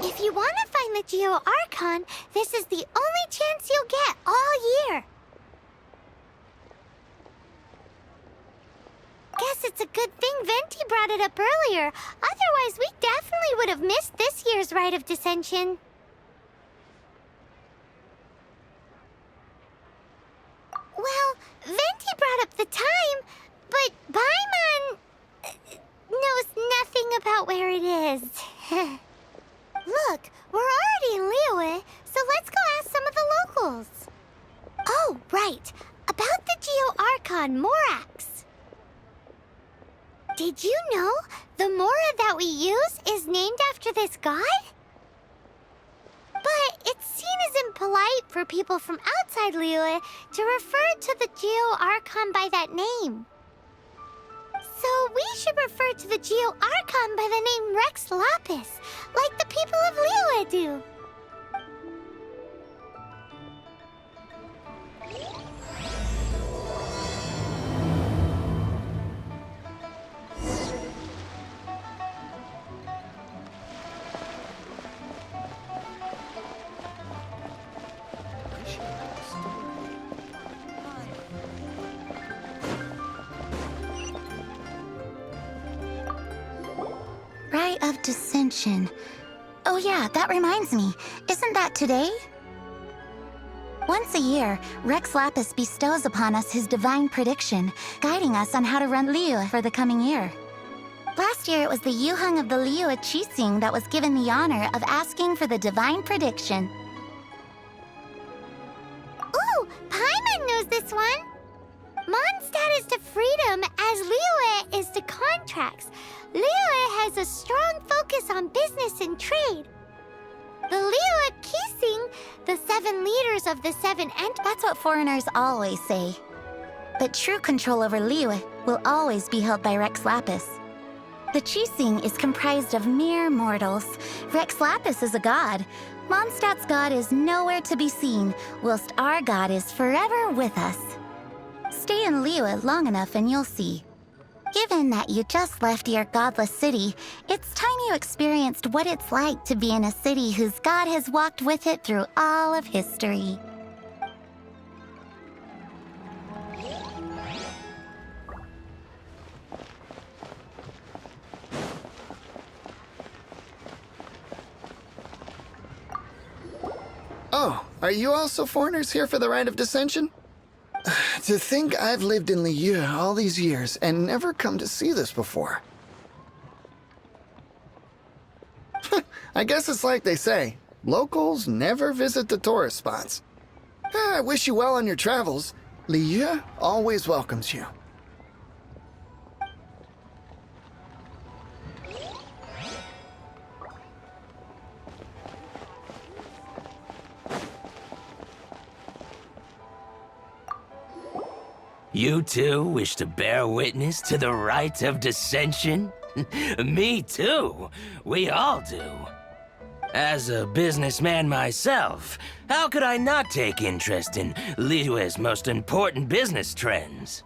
If you want to find the Geo Archon, this is the only chance you'll get all year. Guess it's a good thing Venti brought it up earlier. Otherwise, we definitely would have missed this year's Rite of Dissension. Well, Venti brought up the time, but Paimon knows nothing about where it is. Look, we're already in Liyue, so let's go ask some of the locals. Oh, right. About the Geo Archon Morax. Did you know the Mora that we use is named after this god? But it's seen as impolite for people from outside Liyue to refer to the Geo Archon by that name. So we should refer to the Geo Archon by the name Rex Lapis, like the people of Liyue do. Rite of Dissension. Oh yeah, that reminds me. Isn't that today? Once a year, Rex Lapis bestows upon us his divine prediction, guiding us on how to run Liyue for the coming year. Last year, it was the Yuheng of the Liyue Qixing that was given the honor of asking for the divine prediction. Ooh, Paimon knows this one! Mondstadt is to freedom as Liyue is to contracts. Liyue has a strong focus on business and trade. The Liyue Qixing, the 7 leaders of the 7 entities. That's what foreigners always say. But true control over Liyue will always be held by Rex Lapis. The Qixing is comprised of mere mortals. Rex Lapis is a god. Mondstadt's god is nowhere to be seen, whilst our god is forever with us. Stay in Liyue long enough and you'll see. Given that you just left your godless city, it's time you experienced what it's like to be in a city whose god has walked with it through all of history. Oh, are you also foreigners here for the Rite of Dissension? To think I've lived in Liyue all these years and never come to see this before. I guess it's like they say, locals never visit the tourist spots. I wish you well on your travels. Liyue always welcomes you. You too wish to bear witness to the Rite of Dissension? Me too. We all do. As a businessman myself, how could I not take interest in Liyue's most important business trends?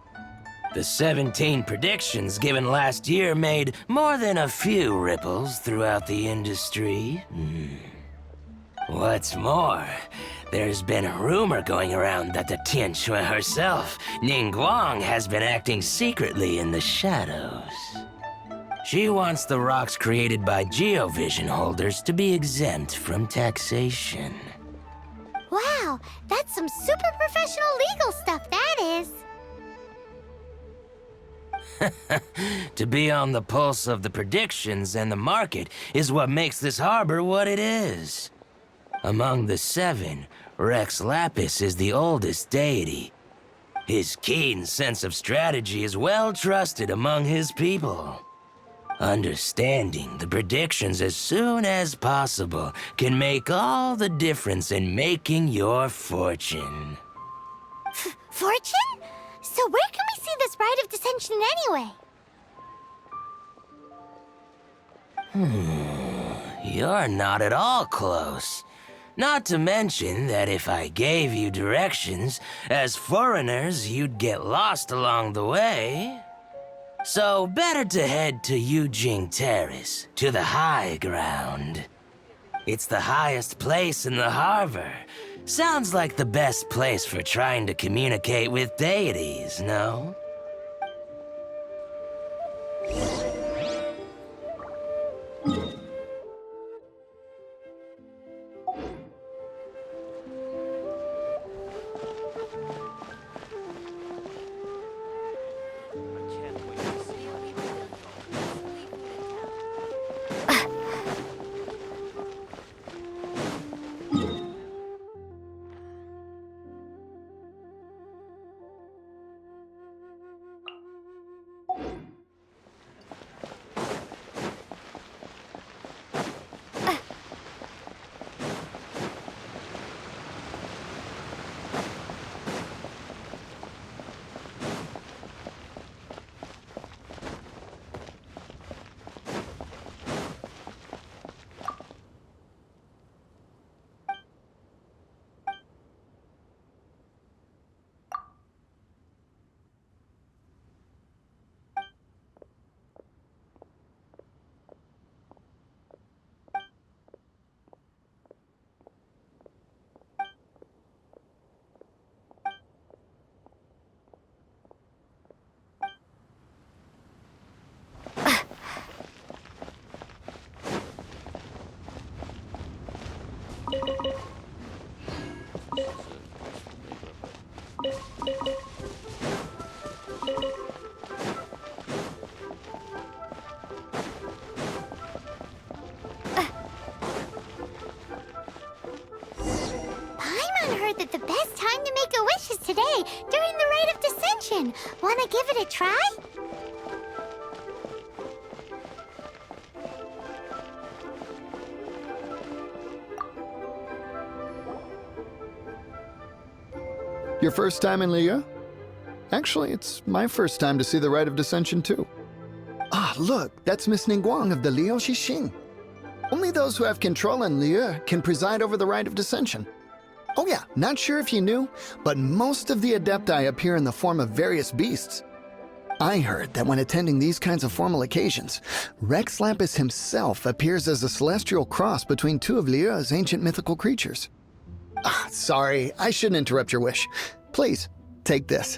The 17 predictions given last year made more than a few ripples throughout the industry. What's more, there's been a rumor going around that the Tianxue herself, Ningguang, has been acting secretly in the shadows. She wants the rocks created by geovision holders to be exempt from taxation. Wow, that's some super professional legal stuff, that is. To be on the pulse of the predictions and the market is what makes this harbor what it is. Among the seven, Rex Lapis is the oldest deity. His keen sense of strategy is well trusted among his people. Understanding the predictions as soon as possible can make all the difference in making your fortune. Fortune? So where can we see this Rite of Dissension anyway? You're not at all close. Not to mention that if I gave you directions, as foreigners, you'd get lost along the way. So better to head to Yujing Terrace, to the high ground. It's the highest place in the harbor. Sounds like the best place for trying to communicate with deities, no? That the best time to make a wish is today, during the Rite of Dissension. Wanna give it a try? Your first time in Liyue? Actually, it's my first time to see the Rite of Dissension too. Ah, look, that's Miss Ningguang of the Liu Xixing. Only those who have control in Liyue can preside over the Rite of Dissension. Oh yeah, not sure if you knew, but most of the Adepti appear in the form of various beasts. I heard that when attending these kinds of formal occasions, Rex Lapis himself appears as a celestial cross between two of Liyue's ancient mythical creatures. Ah, sorry, I shouldn't interrupt your wish. Please, take this.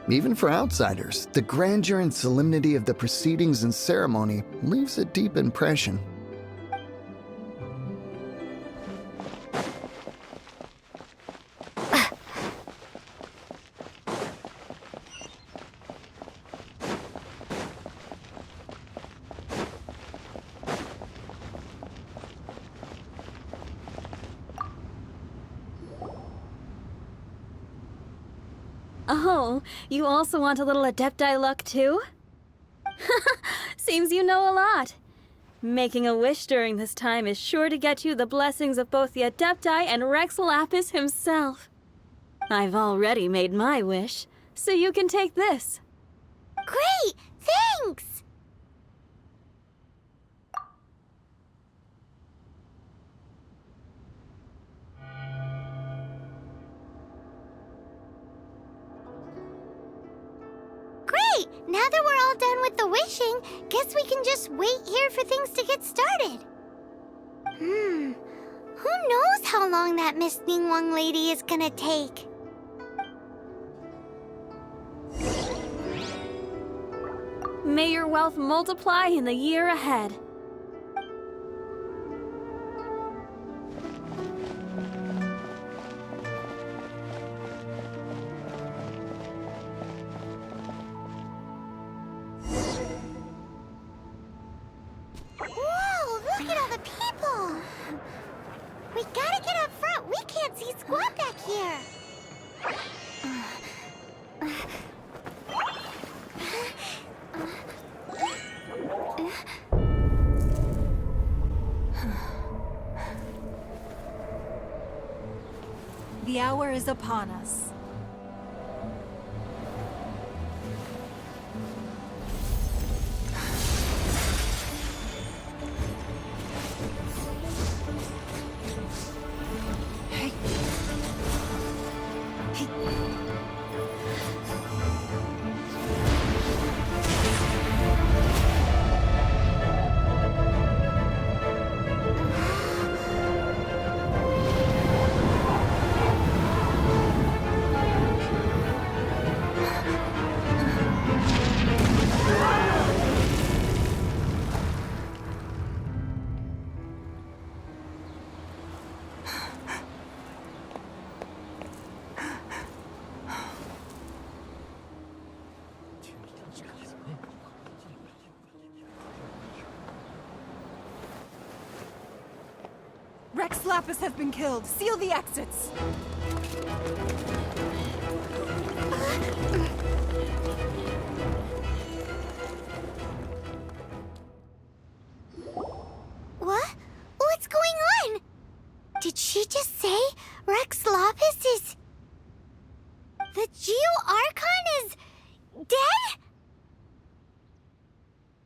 Even for outsiders, the grandeur and solemnity of the proceedings and ceremony leaves a deep impression. Oh, you also want a little Adepti luck too? Seems you know a lot. Making a wish during this time is sure to get you the blessings of both the Adepti and Rex Lapis himself. I've already made my wish, so you can take this. Great! Thanks! Great! Now that we're all done with the wishing, guess we can just wait here for things to get started. Who knows how long that Miss Ningguang lady is gonna take? May your wealth multiply in the year ahead. Whoa, look at all the people! We gotta get up front. We can't see squat back here. The hour is upon us. Rex Lapis has been killed. Seal the exits. What? What's going on? Did she just say Rex Lapis is... The Geo Archon is... dead?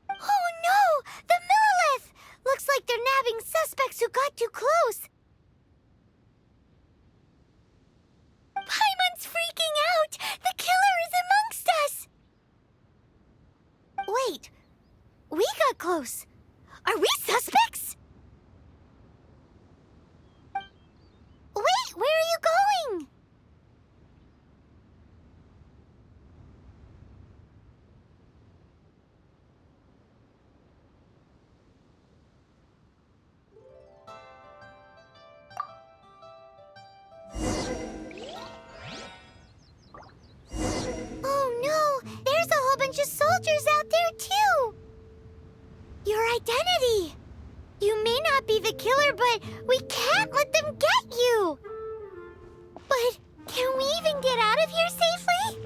Oh no! The Monolith! Looks like they're nabbing suspects who got too close. Paimon's freaking out! The killer is amongst us! Wait. We got close. Are we suspects? Wait, where are you going? Oh no, there's a whole bunch of soldiers out there too. Your identity. You may not be the killer, but we can't let them get you. But can we even get out of here safely?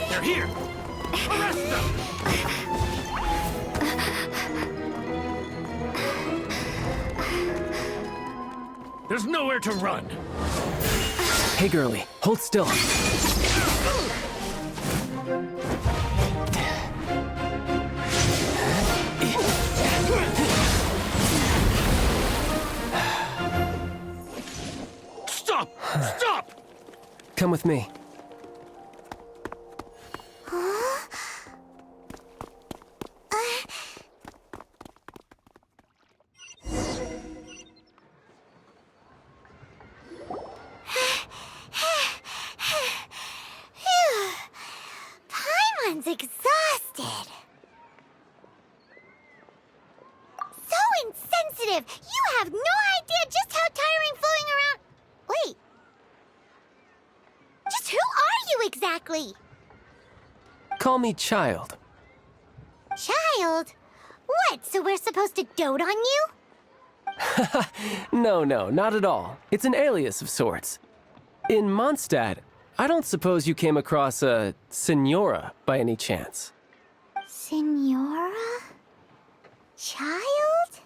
They're here! Arrest them! There's nowhere to run! Hey, girlie, hold still. Stop! Stop! Come with me. Paimon's exhausted. So insensitive! You have no idea just how tiring floating around... Wait. Just who are you exactly? Call me Child. Child? What, so we're supposed to dote on you? No, not at all. It's an alias of sorts. In Mondstadt, I don't suppose you came across a Senora by any chance? Senora? Child?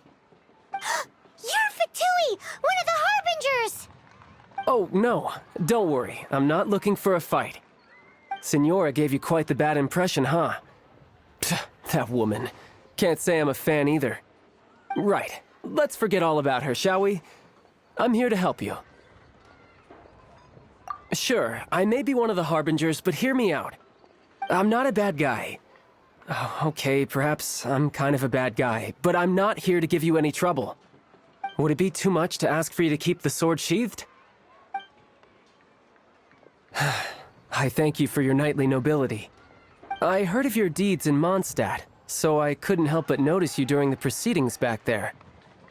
You're Fatui, one of the Harbingers! Oh, no. Don't worry. I'm not looking for a fight. Senora gave you quite the bad impression, huh? Pfft, that woman. Can't say I'm a fan either. Right. Let's forget all about her, shall we? I'm here to help you. Sure, I may be one of the Harbingers, but hear me out. I'm not a bad guy. Oh, okay, perhaps I'm kind of a bad guy, but I'm not here to give you any trouble. Would it be too much to ask for you to keep the sword sheathed? I thank you for your knightly nobility. I heard of your deeds in Mondstadt, so I couldn't help but notice you during the proceedings back there.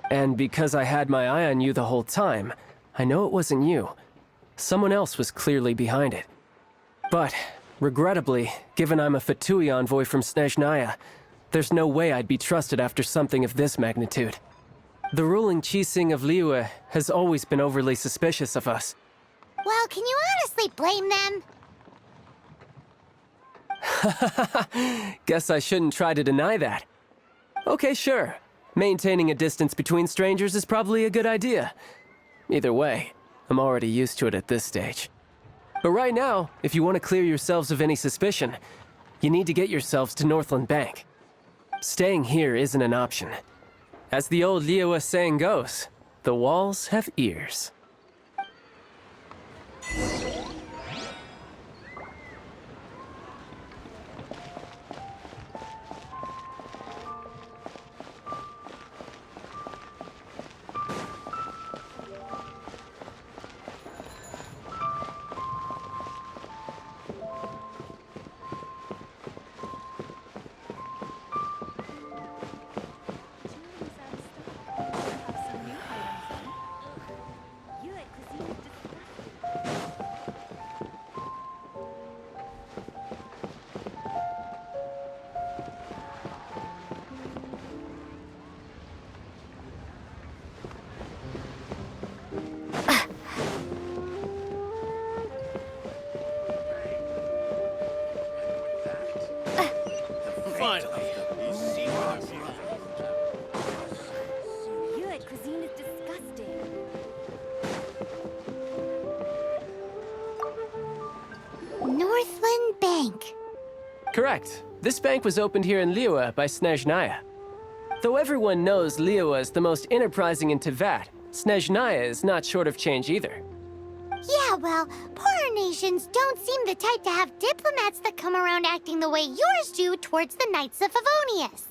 And because I had my eye on you the whole time, I know it wasn't you. Someone else was clearly behind it. But, regrettably, given I'm a Fatui envoy from Snezhnaya, there's no way I'd be trusted after something of this magnitude. The ruling Qixing of Liyue has always been overly suspicious of us. Well, can you honestly blame them? Guess I shouldn't try to deny that. Okay, sure. Maintaining a distance between strangers is probably a good idea. Either way, I'm already used to it at this stage. But right now, if you want to clear yourselves of any suspicion, you need to get yourselves to Northland Bank. Staying here isn't an option. As the old Liyue saying goes, the walls have ears. Northland Bank. Correct. This bank was opened here in Liyue by Snezhnaya. Though everyone knows Liyue is the most enterprising in Teyvat, Snezhnaya is not short of change either. Yeah, well, poorer nations don't seem the type to have diplomats that come around acting the way yours do towards the Knights of Favonius.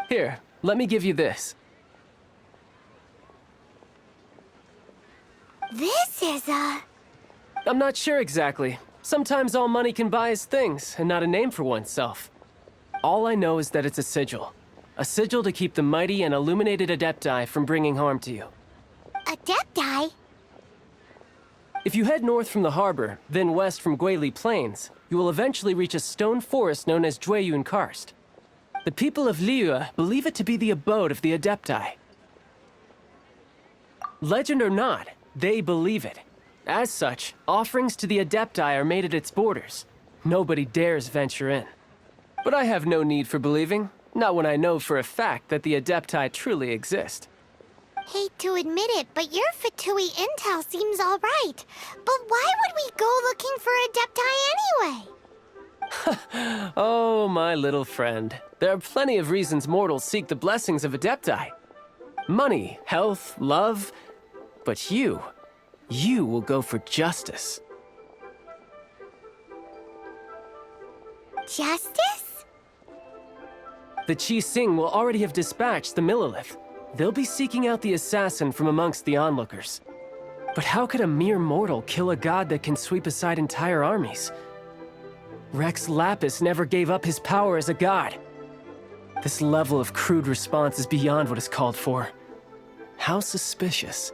Here, let me give you this. This is a... I'm not sure exactly. Sometimes all money can buy is things, and not a name for oneself. All I know is that it's a sigil. A sigil to keep the mighty and illuminated Adepti from bringing harm to you. Adepti? If you head north from the harbor, then west from Guili Plains, you will eventually reach a stone forest known as Jueyun Karst. The people of Liyue believe it to be the abode of the Adepti. Legend or not, they believe it. As such, offerings to the Adepti are made at its borders. Nobody dares venture in. But I have no need for believing, not when I know for a fact that the Adepti truly exist. Hate to admit it, but your Fatui intel seems all right. But why would we go looking for Adepti anyway? Oh, my little friend. There are plenty of reasons mortals seek the blessings of Adepti. Money, health, love. But you will go for justice. Justice? The Qixing will already have dispatched the Monoliths. They'll be seeking out the assassin from amongst the onlookers. But how could a mere mortal kill a god that can sweep aside entire armies? Rex Lapis never gave up his power as a god. This level of crude response is beyond what is called for. How suspicious.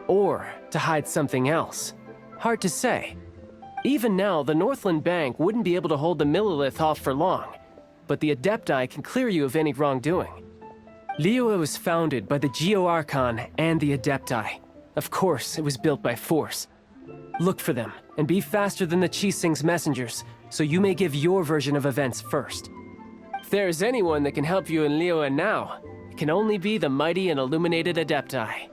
Or to hide something else. Hard to say. Even now, the Northland Bank wouldn't be able to hold the Monolith off for long, but the Adepti can clear you of any wrongdoing. Liyue was founded by the Geo Archon and the Adepti. Of course, it was built by force. Look for them, and be faster than the Qixing's messengers, so you may give your version of events first. If there is anyone that can help you in Liyue now, it can only be the mighty and illuminated Adepti.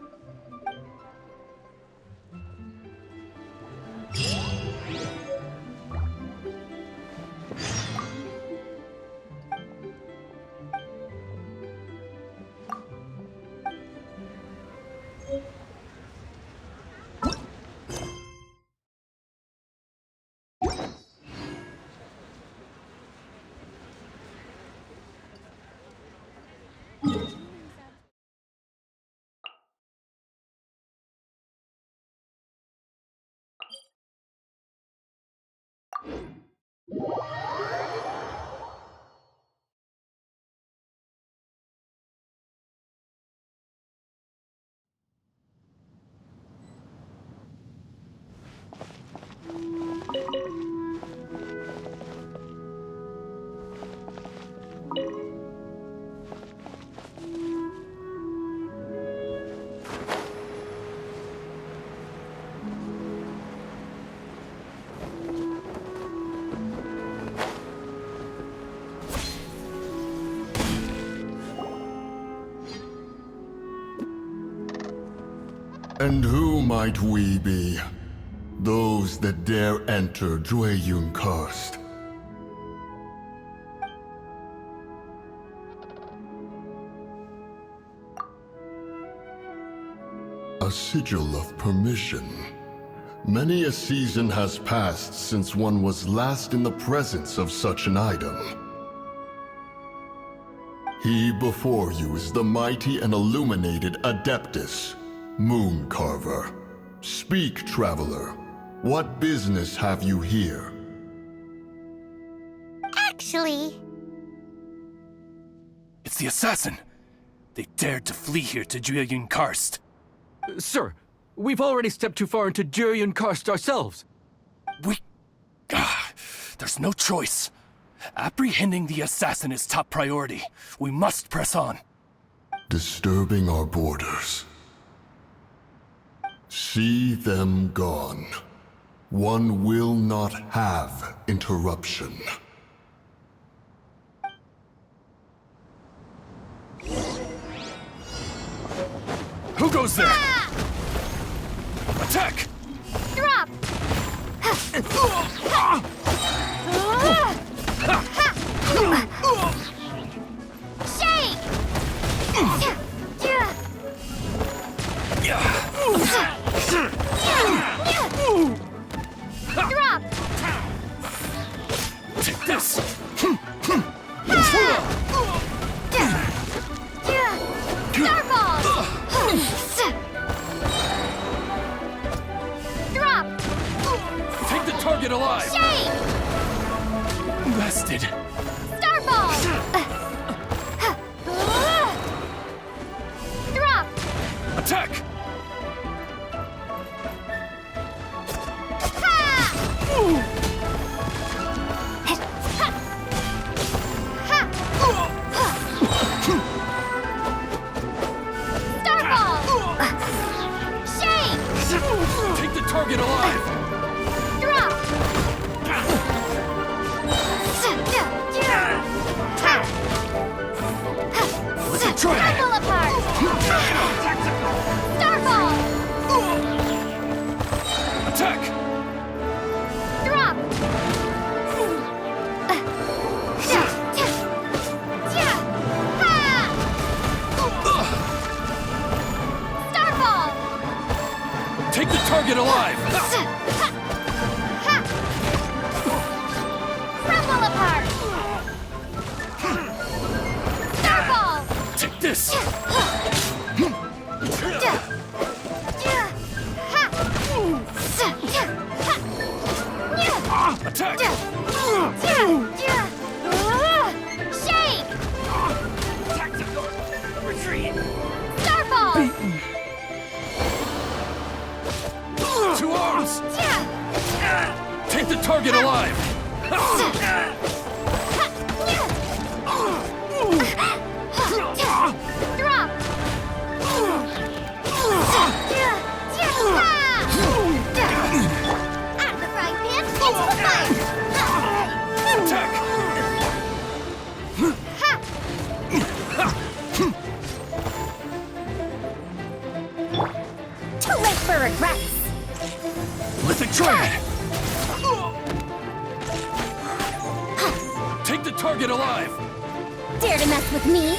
And who might we be? Those that dare enter Jueyun Karst. A sigil of permission. Many a season has passed since one was last in the presence of such an item. He before you is the mighty and illuminated Adeptus, Moon Carver. Speak, traveler. What business have you here? Actually, It's the assassin! They dared to flee here to Jueyun Karst. Sir, we've already stepped too far into Jueyun Karst ourselves. There's no choice. Apprehending the assassin is top priority. We must press on. Disturbing our borders. See them gone. One will not have interruption. Who goes there? Attack! drop! Shake! Drop! Take this! Starball! Drop! Take the target alive! Shake! Bested. Starball! Drop! Attack! Starball! Shake! Take the target alive! Drop! Let me try! Crumble apart! Starball! Attack! Drop! Starball! Take the target alive! Crumble apart! Starball! Take this! Attack! Shake! Retreat! Starball! Two arms! Take the target alive! Drop! take the target alive! Dare to mess with me?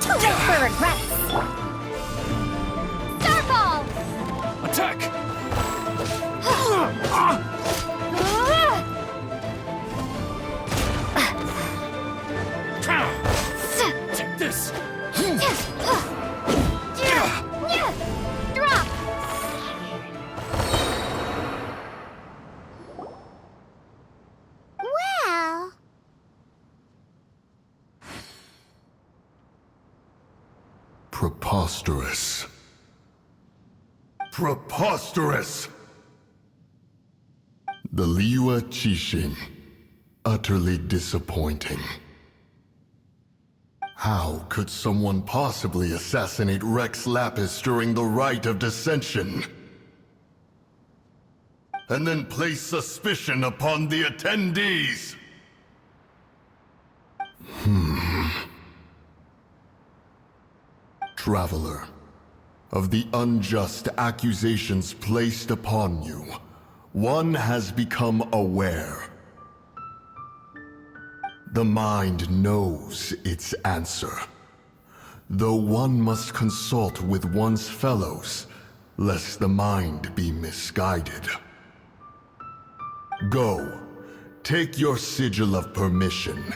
Too late for regrets! Starball! Attack! Take this! Drop! Well... Preposterous. Preposterous! The Liyue Qixing. Utterly disappointing. How could someone possibly assassinate Rex Lapis during the Rite of Dissension? And then place suspicion upon the attendees? Traveler, of the unjust accusations placed upon you, one has become aware. The mind knows its answer, though one must consult with one's fellows, lest the mind be misguided. Go, take your sigil of permission.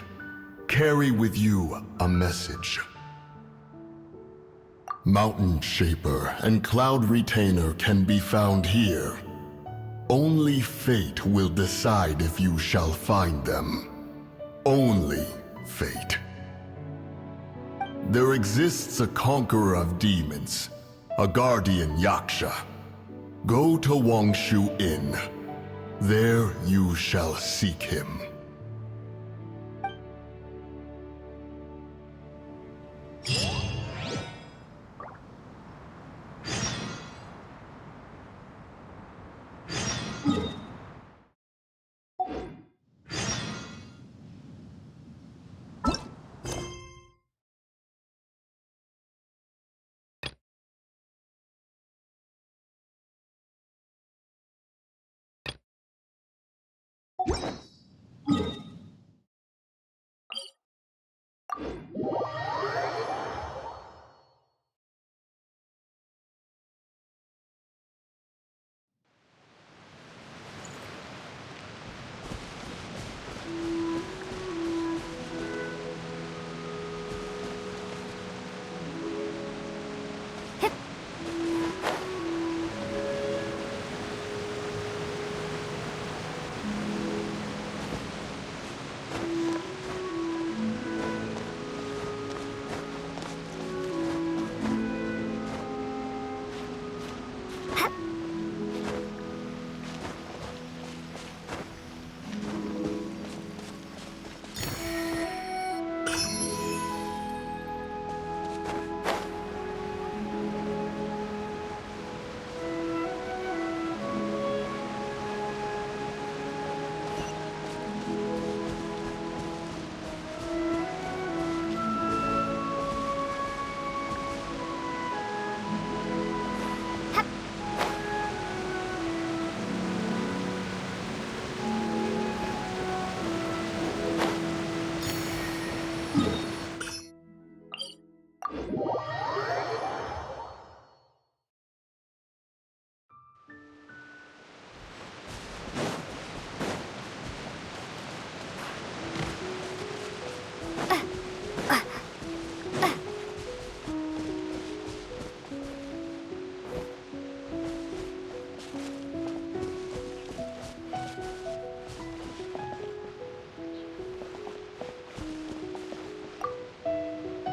Carry with you a message. Mountain Shaper and Cloud Retainer can be found here. Only fate will decide if you shall find them. Only fate. There exists a conqueror of demons, a guardian Yaksha. Go to Wangshu Inn. There you shall seek him.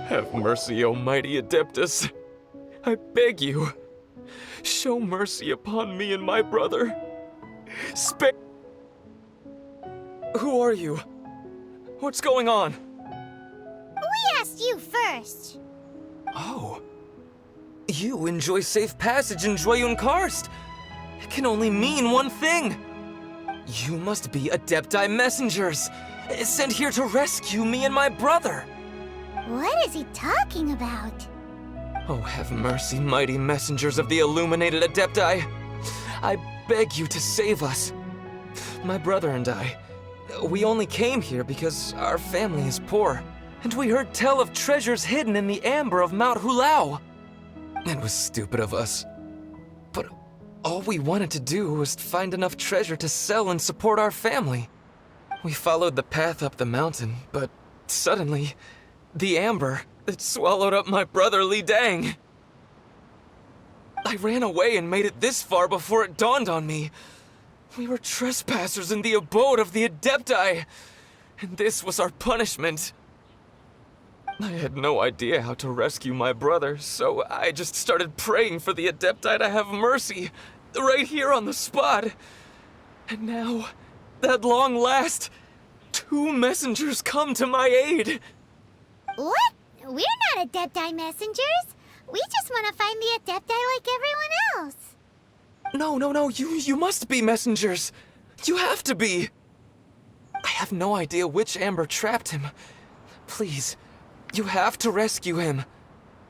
Have mercy, O mighty Adeptus. I beg you, show mercy upon me and my brother. Spare... Who are you? What's going on? We asked you first. Oh. You enjoy safe passage in Jueyun Karst. It can only mean one thing. You must be Adepti messengers, sent here to rescue me and my brother. What is he talking about? Oh, have mercy, mighty messengers of the illuminated Adepti. I beg you to save us. My brother and I, we only came here because our family is poor, and we heard tell of treasures hidden in the amber of Mount Hulao. It was stupid of us, but all we wanted to do was find enough treasure to sell and support our family. We followed the path up the mountain, but suddenly, the amber, it swallowed up my brother Li Dang. I ran away and made it this far before it dawned on me. We were trespassers in the abode of the Adepti, and this was our punishment. I had no idea how to rescue my brother, so I just started praying for the Adepti to have mercy, right here on the spot. And now, at long last, 2 messengers come to my aid. What? We're not Adepti messengers. We just want to find the Adepti like everyone else. No, you must be messengers. You have to be. I have no idea which amber trapped him. Please, you have to rescue him.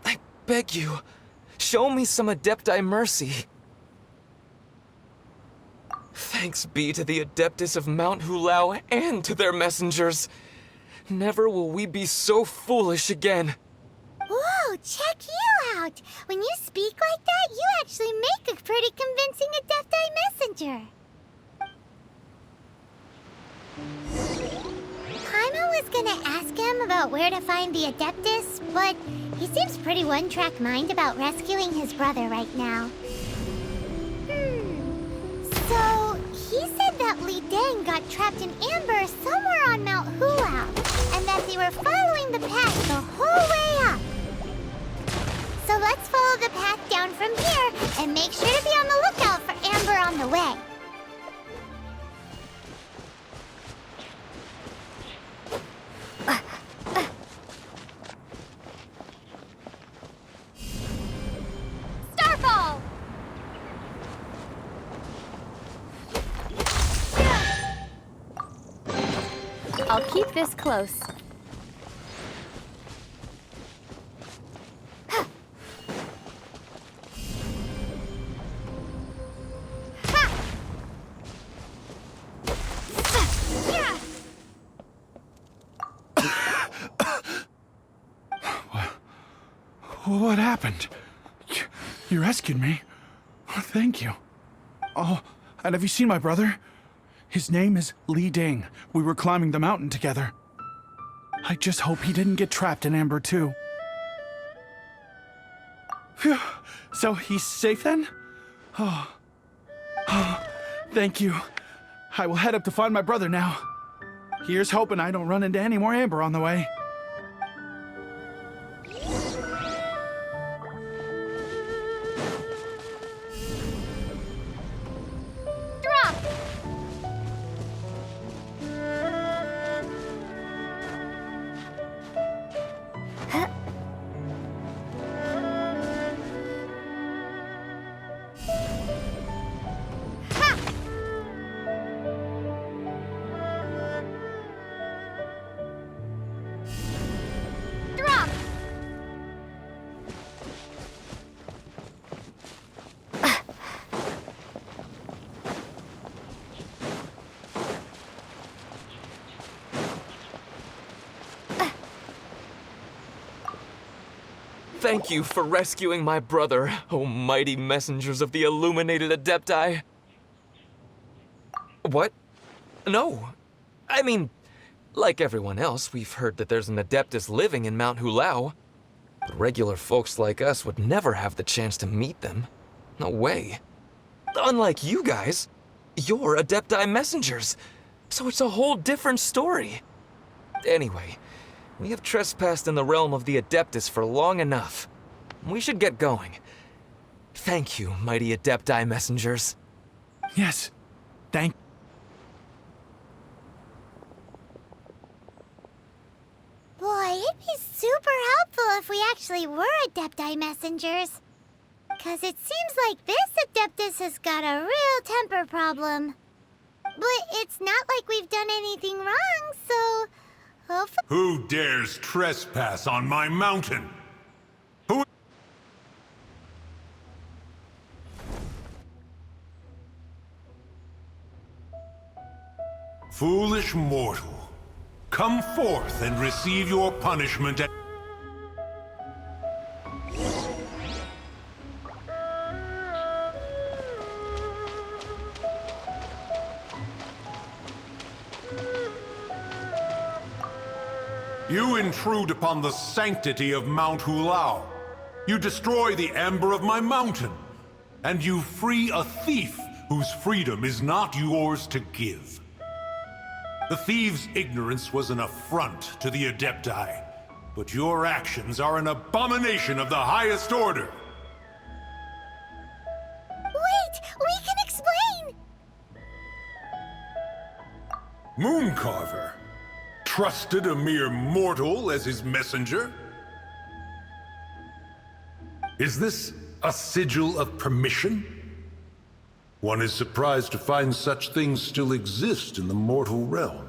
I beg you, show me some Adepti mercy. Thanks be to the Adeptus of Mount Hulao and to their messengers. Never will we be so foolish again. Whoa, check you out! When you speak like that, you actually make a pretty convincing Adepti messenger. Paimon was gonna ask him about where to find the Adeptus, but he seems pretty one-track mind about rescuing his brother right now. So, he said that Li Dang got trapped in amber somewhere on Mount Hulao, and that they were following the path the whole way up. So let's follow the path down from here and make sure to be on the lookout for amber on the way. Starfall! I'll keep this close. What happened? You rescued me. Oh, thank you. Oh, and have you seen my brother? His name is Li Dang. We were climbing the mountain together. I just hope he didn't get trapped in amber too. Phew. So he's safe then? Oh, thank you. I will head up to find my brother now. Here's hoping I don't run into any more amber on the way. Thank you for rescuing my brother, O mighty messengers of the illuminated Adepti. What? No. I mean, like everyone else, we've heard that there's an Adeptus living in Mount Hulao. But regular folks like us would never have the chance to meet them. No way. Unlike you guys, you're Adepti messengers, so it's a whole different story. Anyway, we have trespassed in the realm of the Adeptus for long enough. We should get going. Thank you, mighty Adepti messengers. Yes, thank you. Boy, it'd be super helpful if we actually were Adepti messengers. 'Cause it seems like this Adeptus has got a real temper problem. But it's not like we've done anything wrong, so hopefully... Who dares trespass on my mountain? Foolish mortal. Come forth and receive your punishment at... You intrude upon the sanctity of Mount Hulao. You destroy the amber of my mountain. And you free a thief whose freedom is not yours to give. The thief's ignorance was an affront to the Adepti, but your actions are an abomination of the highest order. Wait! We can explain! Mooncarver trusted a mere mortal as his messenger? Is this a sigil of permission? One is surprised to find such things still exist in the mortal realm.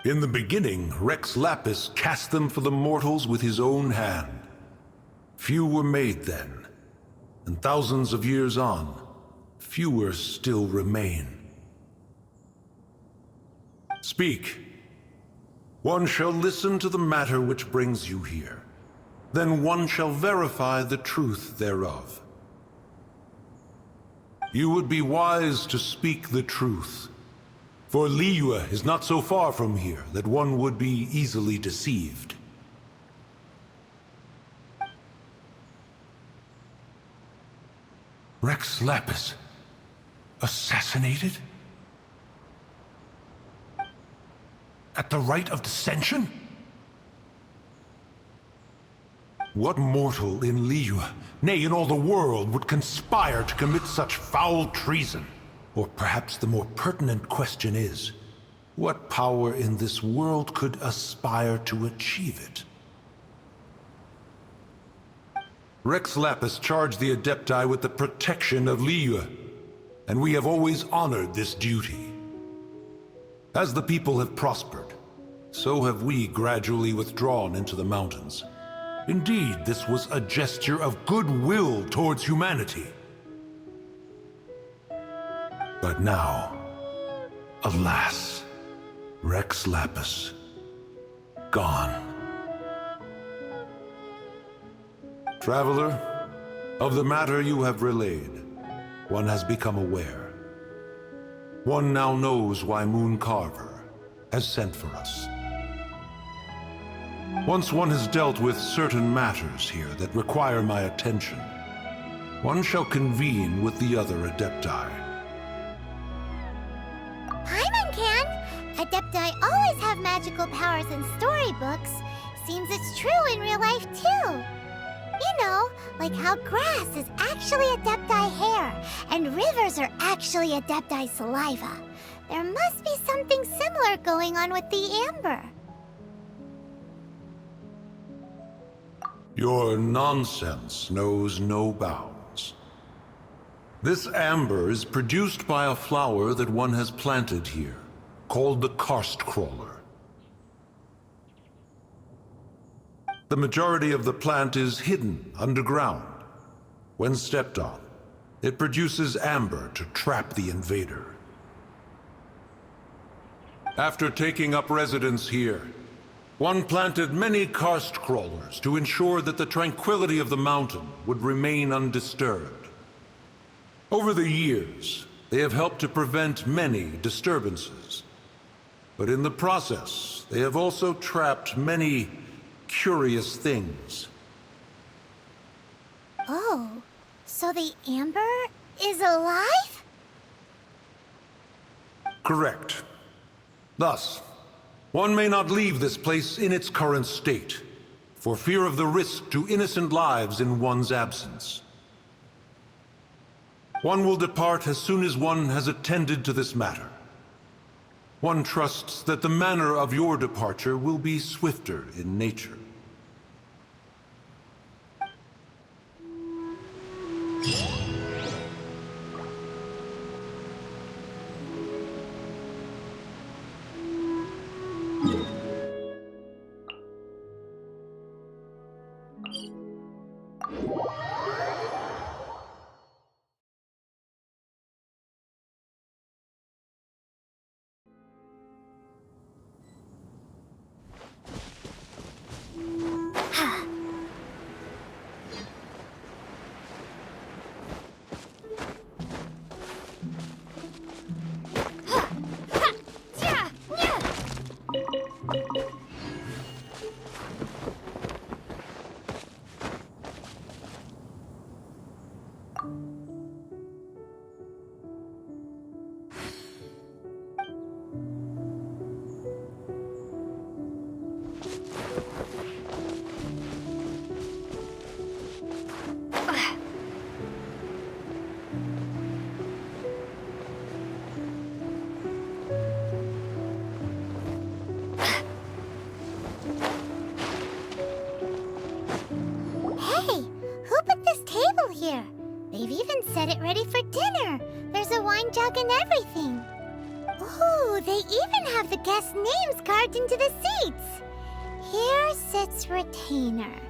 In the beginning, Rex Lapis cast them for the mortals with his own hand. Few were made then, and thousands of years on, fewer still remain. Speak. One shall listen to the matter which brings you here. Then one shall verify the truth thereof. You would be wise to speak the truth, for Liyue is not so far from here that one would be easily deceived. Rex Lapis, assassinated? At the rite of dissension? What mortal in Liyue, nay, in all the world, would conspire to commit such foul treason? Or perhaps the more pertinent question is, what power in this world could aspire to achieve it? Rex Lapis charged the Adepti with the protection of Liyue, and we have always honored this duty. As the people have prospered, so have we gradually withdrawn into the mountains. Indeed, this was a gesture of goodwill towards humanity. But now, alas, Rex Lapis, gone. Traveler, of the matter you have relayed, one has become aware. One now knows why Mooncarver has sent for us. Once one has dealt with certain matters here that require my attention, one shall convene with the other Adepti. Paimon can! Adepti always have magical powers in storybooks. Seems it's true in real life, too. You know, like how grass is actually Adepti hair, and rivers are actually Adepti saliva. There must be something similar going on with the amber. Your nonsense knows no bounds. This amber is produced by a flower that one has planted here, called the karst crawler. The majority of the plant is hidden underground. When stepped on, it produces amber to trap the invader. After taking up residence here, one planted many karst crawlers to ensure that the tranquility of the mountain would remain undisturbed. Over the years, they have helped to prevent many disturbances. But in the process, they have also trapped many curious things. Oh, so the amber is alive? Correct. Thus, one may not leave this place in its current state, for fear of the risk to innocent lives in one's absence. One will depart as soon as one has attended to this matter. One trusts that the manner of your departure will be swifter in nature. here. They've even set it ready for dinner. There's a wine jug and everything. Ooh, they even have the guests' names carved into the seats. Here sits Retainer.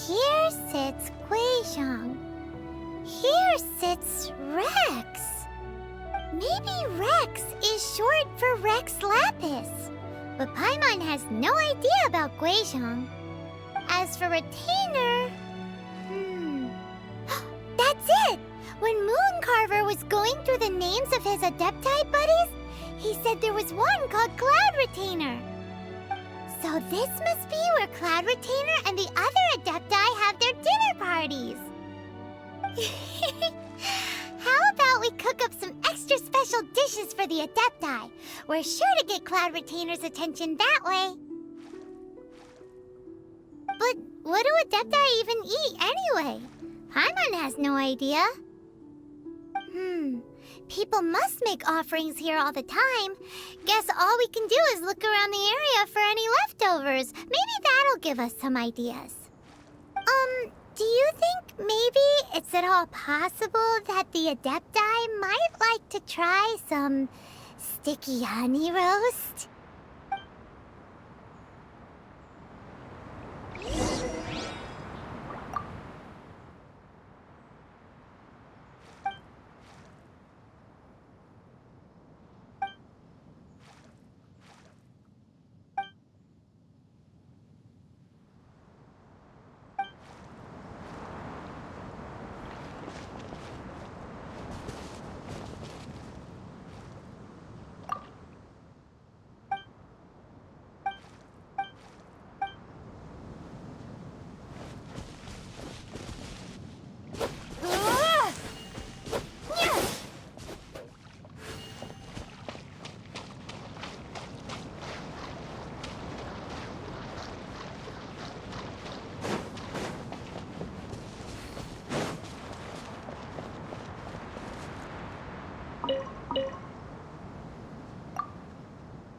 Here sits Guizhong. Here sits Rex. Maybe Rex is short for Rex Lapis. But Paimon has no idea about Guizhong. As for Retainer... That's it! When Mooncarver was going through the names of his Adepti buddies, he said there was one called Cloud Retainer. So this must be where Cloud Retainer and the other Adepti have their dinner parties. How about we cook up some extra special dishes for the Adepti? We're sure to get Cloud Retainer's attention that way. But what do Adepti even eat anyway? Paimon has no idea. People must make offerings here all the time. Guess all we can do is look around the area for any leftovers. Maybe that'll give us some ideas. Do you think maybe it's at all possible that the Adepti might like to try some sticky honey roast?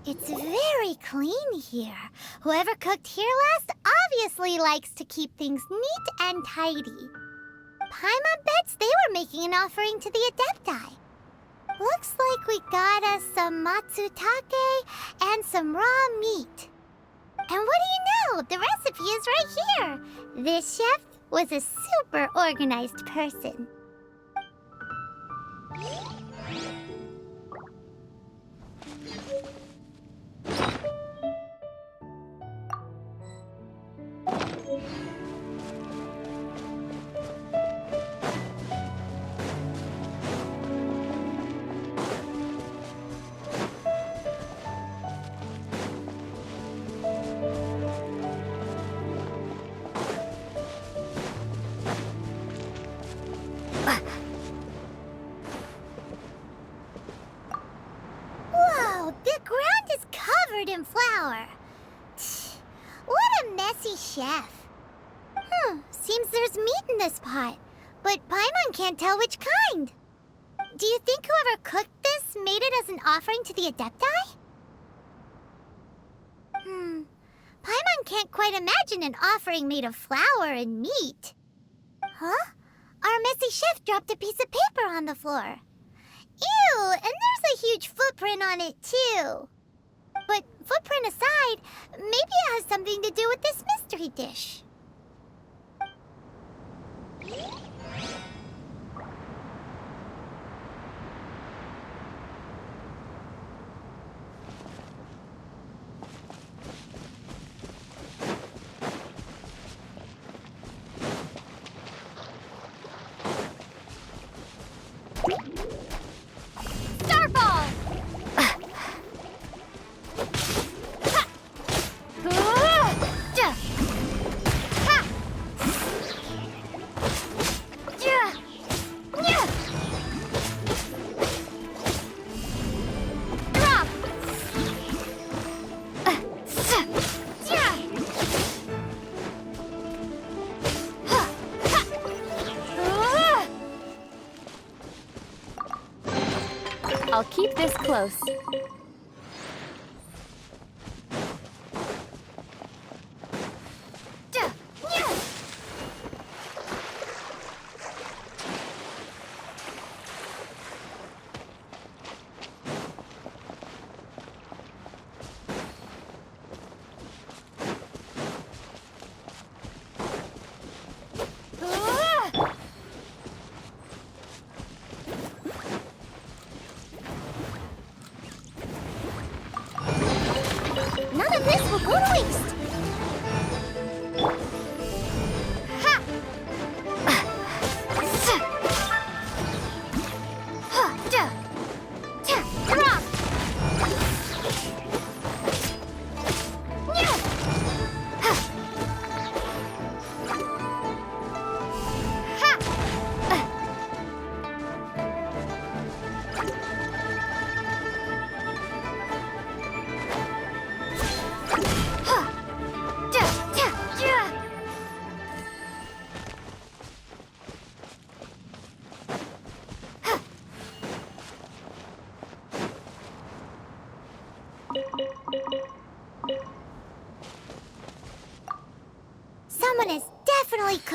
It's very clean here. Whoever cooked here last obviously likes to keep things neat and tidy. Paimon bets they were making an offering to the Adepti. Looks like we got us some matsutake and some raw meat. And what do you know? The recipe is right here. This chef was a super organized person. In flour. What a messy chef. Seems there's meat in this pot, but Paimon can't tell which kind. Do you think whoever cooked this made it as an offering to the Adepti? Paimon can't quite imagine an offering made of flour and meat. Huh? Our messy chef dropped a piece of paper on the floor. Ew, and there's a huge footprint on it too. But footprint aside, maybe it has something to do with this mystery dish. Starfall! I'll keep this close.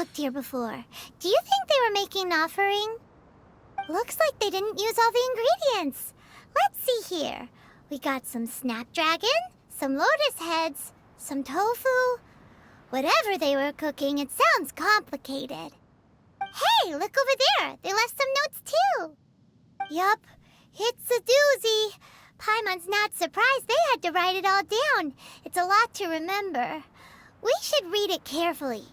cooked here before. Do you think they were making an offering? Looks like they didn't use all the ingredients. Let's see here. We got some snapdragon, some lotus heads, some tofu. Whatever they were cooking, it sounds complicated. Hey, look over there. They left some notes too. Yup, it's a doozy. Paimon's not surprised they had to write it all down. It's a lot to remember. We should read it carefully.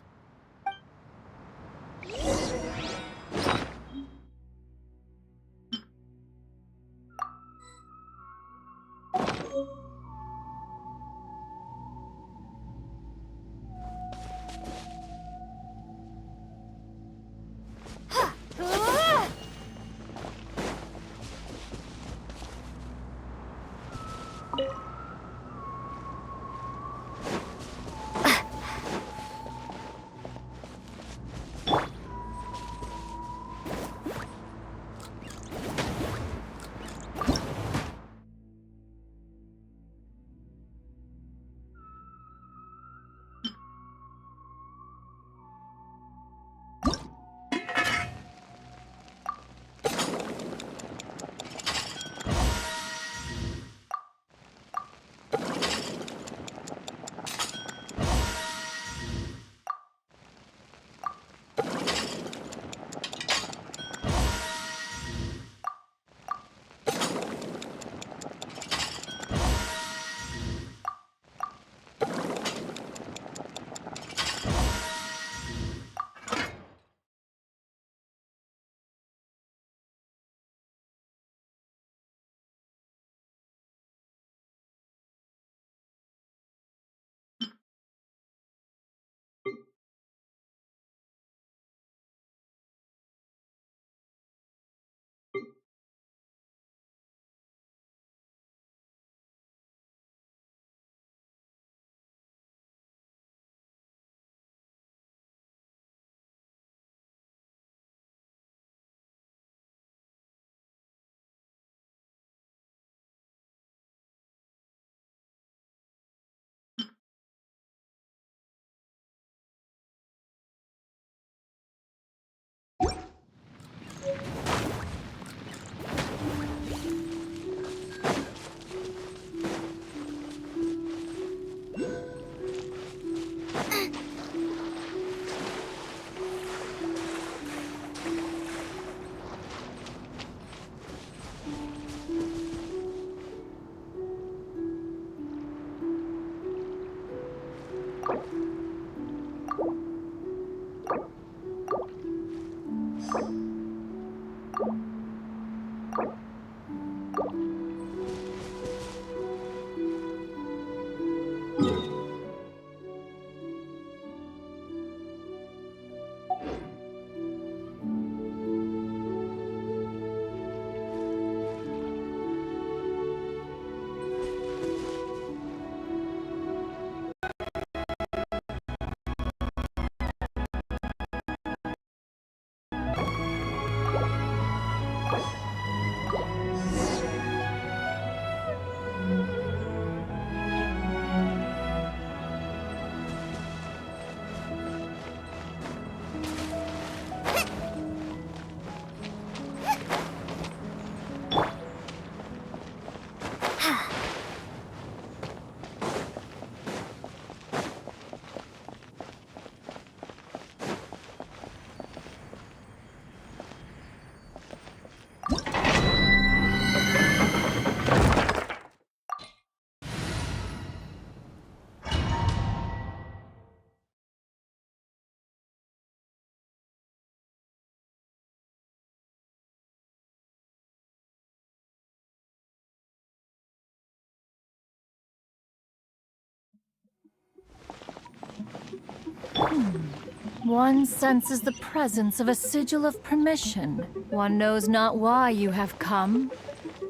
One senses the presence of a sigil of permission. One knows not why you have come,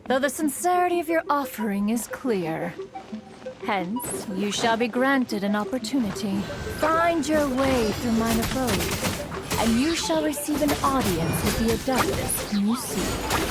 though the sincerity of your offering is clear. Hence, you shall be granted an opportunity. Find your way through mine abode, and you shall receive an audience with the Adeptus whom you seek.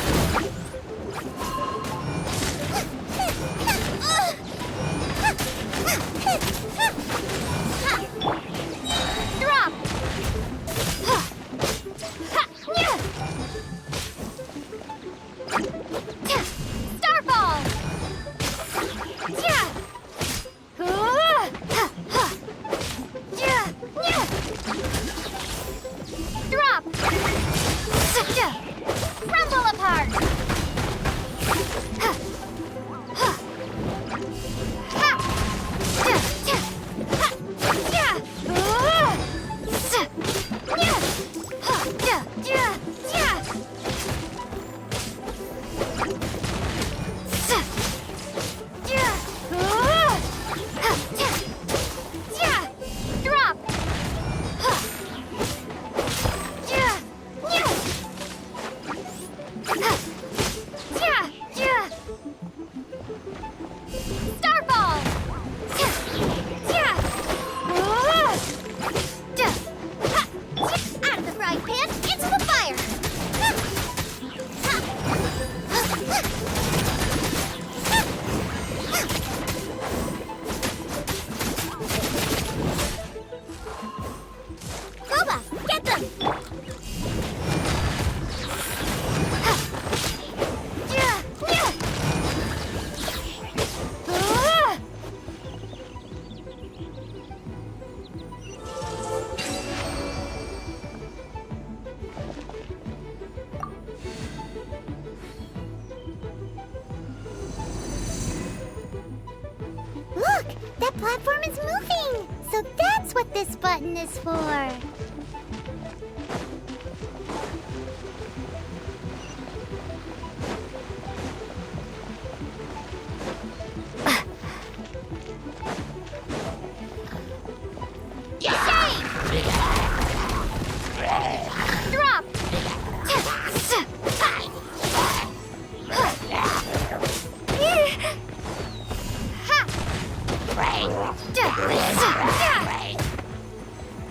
storm is moving! So that's what this button is for! Drop!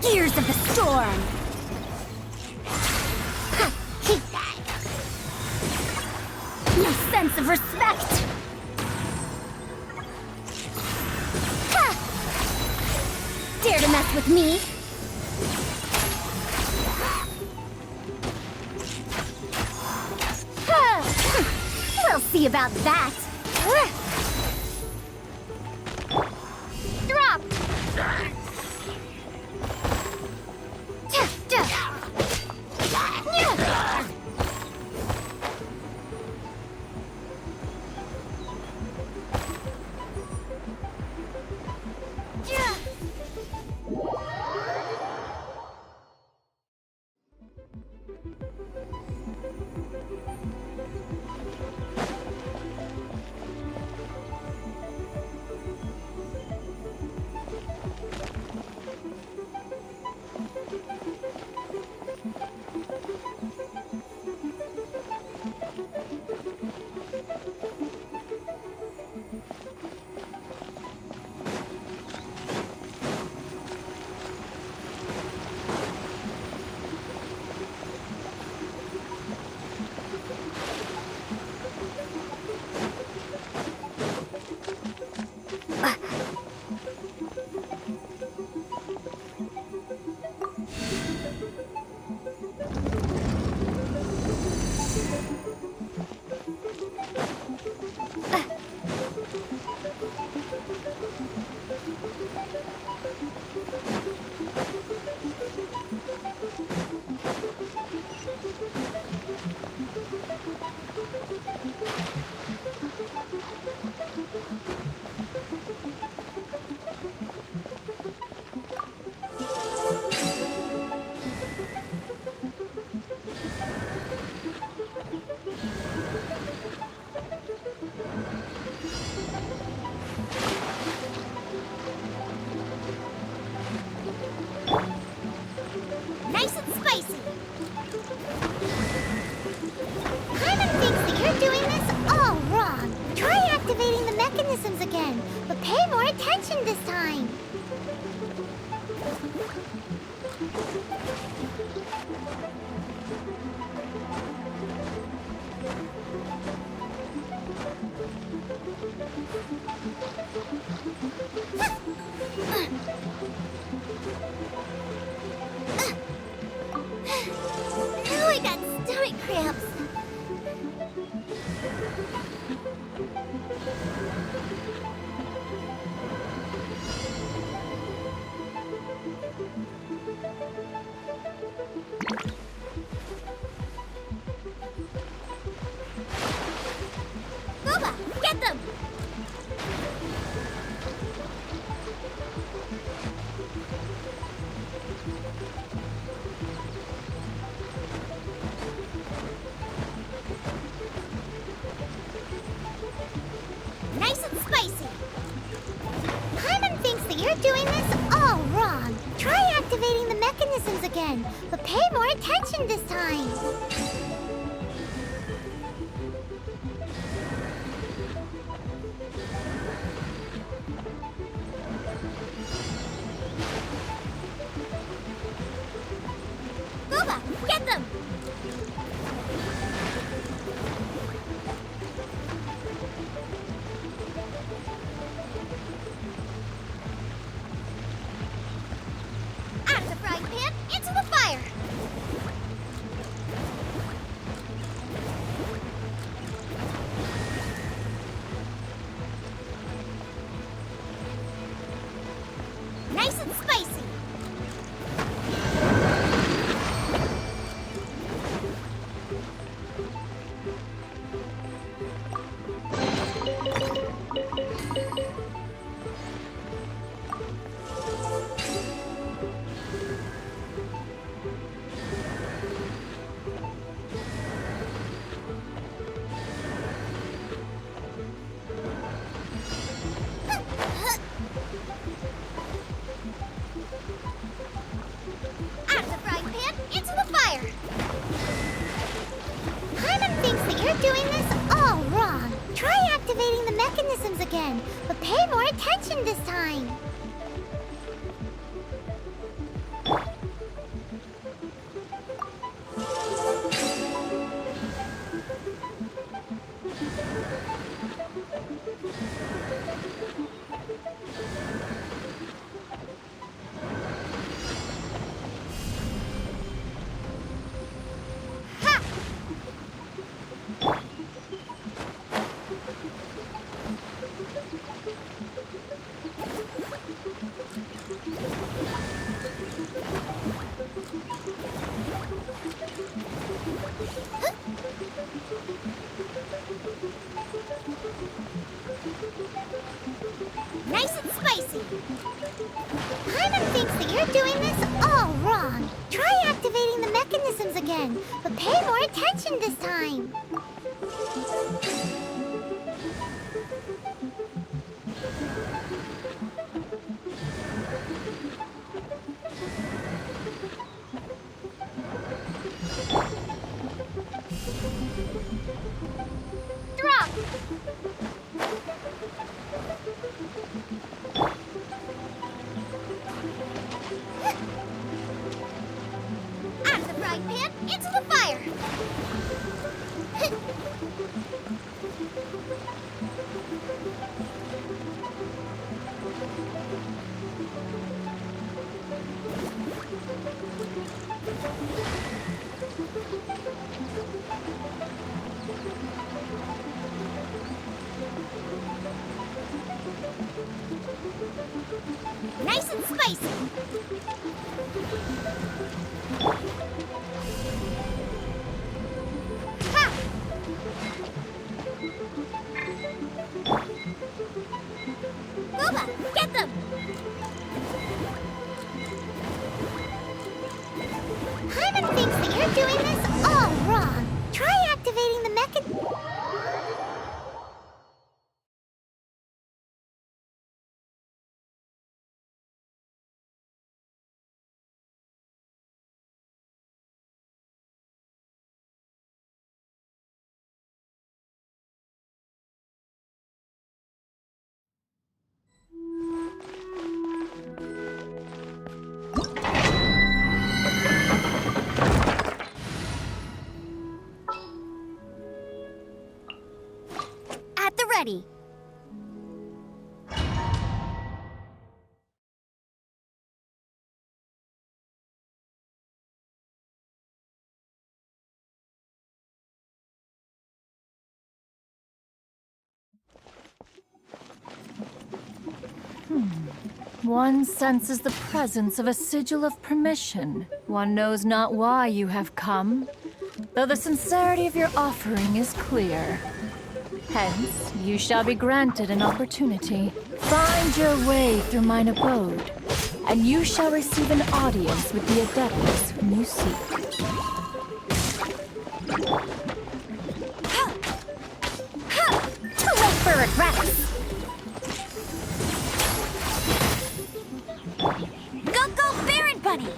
Gears of the storm! No sense of respect! Dare to mess with me? We'll see about that! Drop! Nice and spicy! Paimon thinks that you're doing this all wrong. Try activating the mechanisms again, but pay more attention this time. Now I got stomach cramps. Boba, get them! Nice and spicy. Paimon thinks that you're doing this all wrong. Try activating the mechanisms again, but pay more attention this time. Boba, get them! Out of the frying pan, into the fire! mechanisms again, but pay more attention this time. Nice and spicy. Paimon thinks that you're doing this all wrong. Try activating the mechanisms again, but pay more attention this time. Drop! Out of the frying pan, into the fire! Nice and spicy! Ha! Booba, get them! Paimon thinks that you're doing this all wrong. Try activating the mechanism. At the ready. One senses the presence of a sigil of permission. One knows not why you have come, though the sincerity of your offering is clear. Hence, you shall be granted an opportunity. Find your way through mine abode, and you shall receive an audience with the adepts whom you seek. Too late for regrets! Go, Baron Bunny!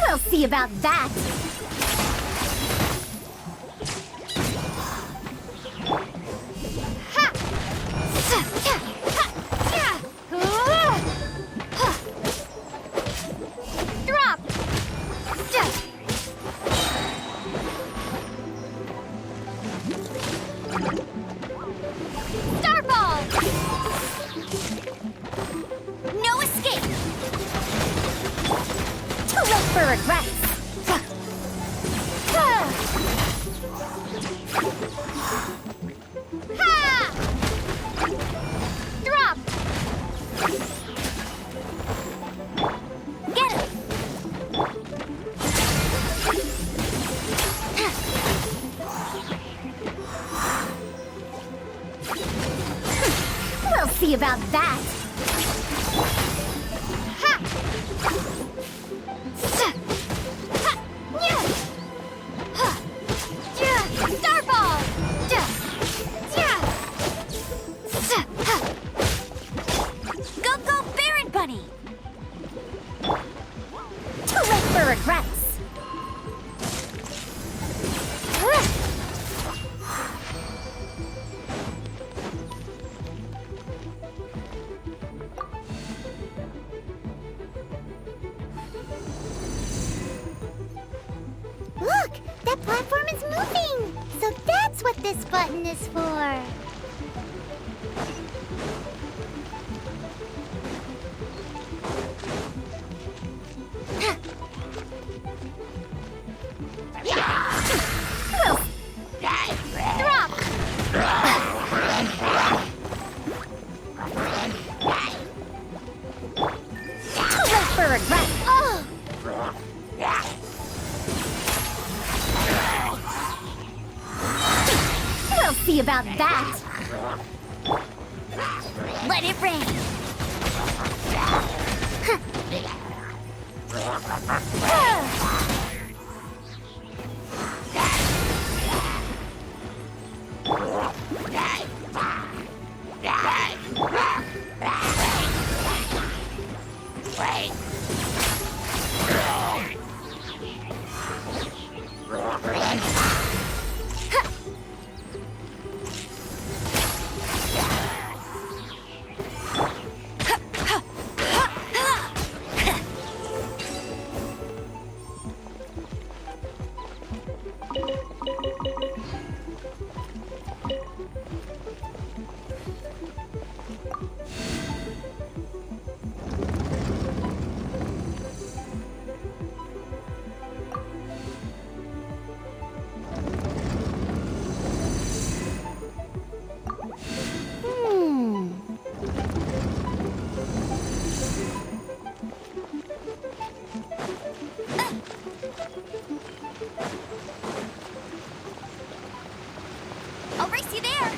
We'll see about that! Drop! Starball! No escape! Too late for regrets! Drop! Get him! We'll see about that! Ha! Starball! Go, Baron Bunny! Too late for regrets! platform is moving! So that's what this button is for! Drop! Too late for regret! Oh! We'll see about that! Let it rain! I'll race you there!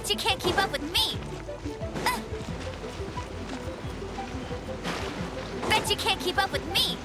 You can't keep up with me! Bet you can't keep up with me!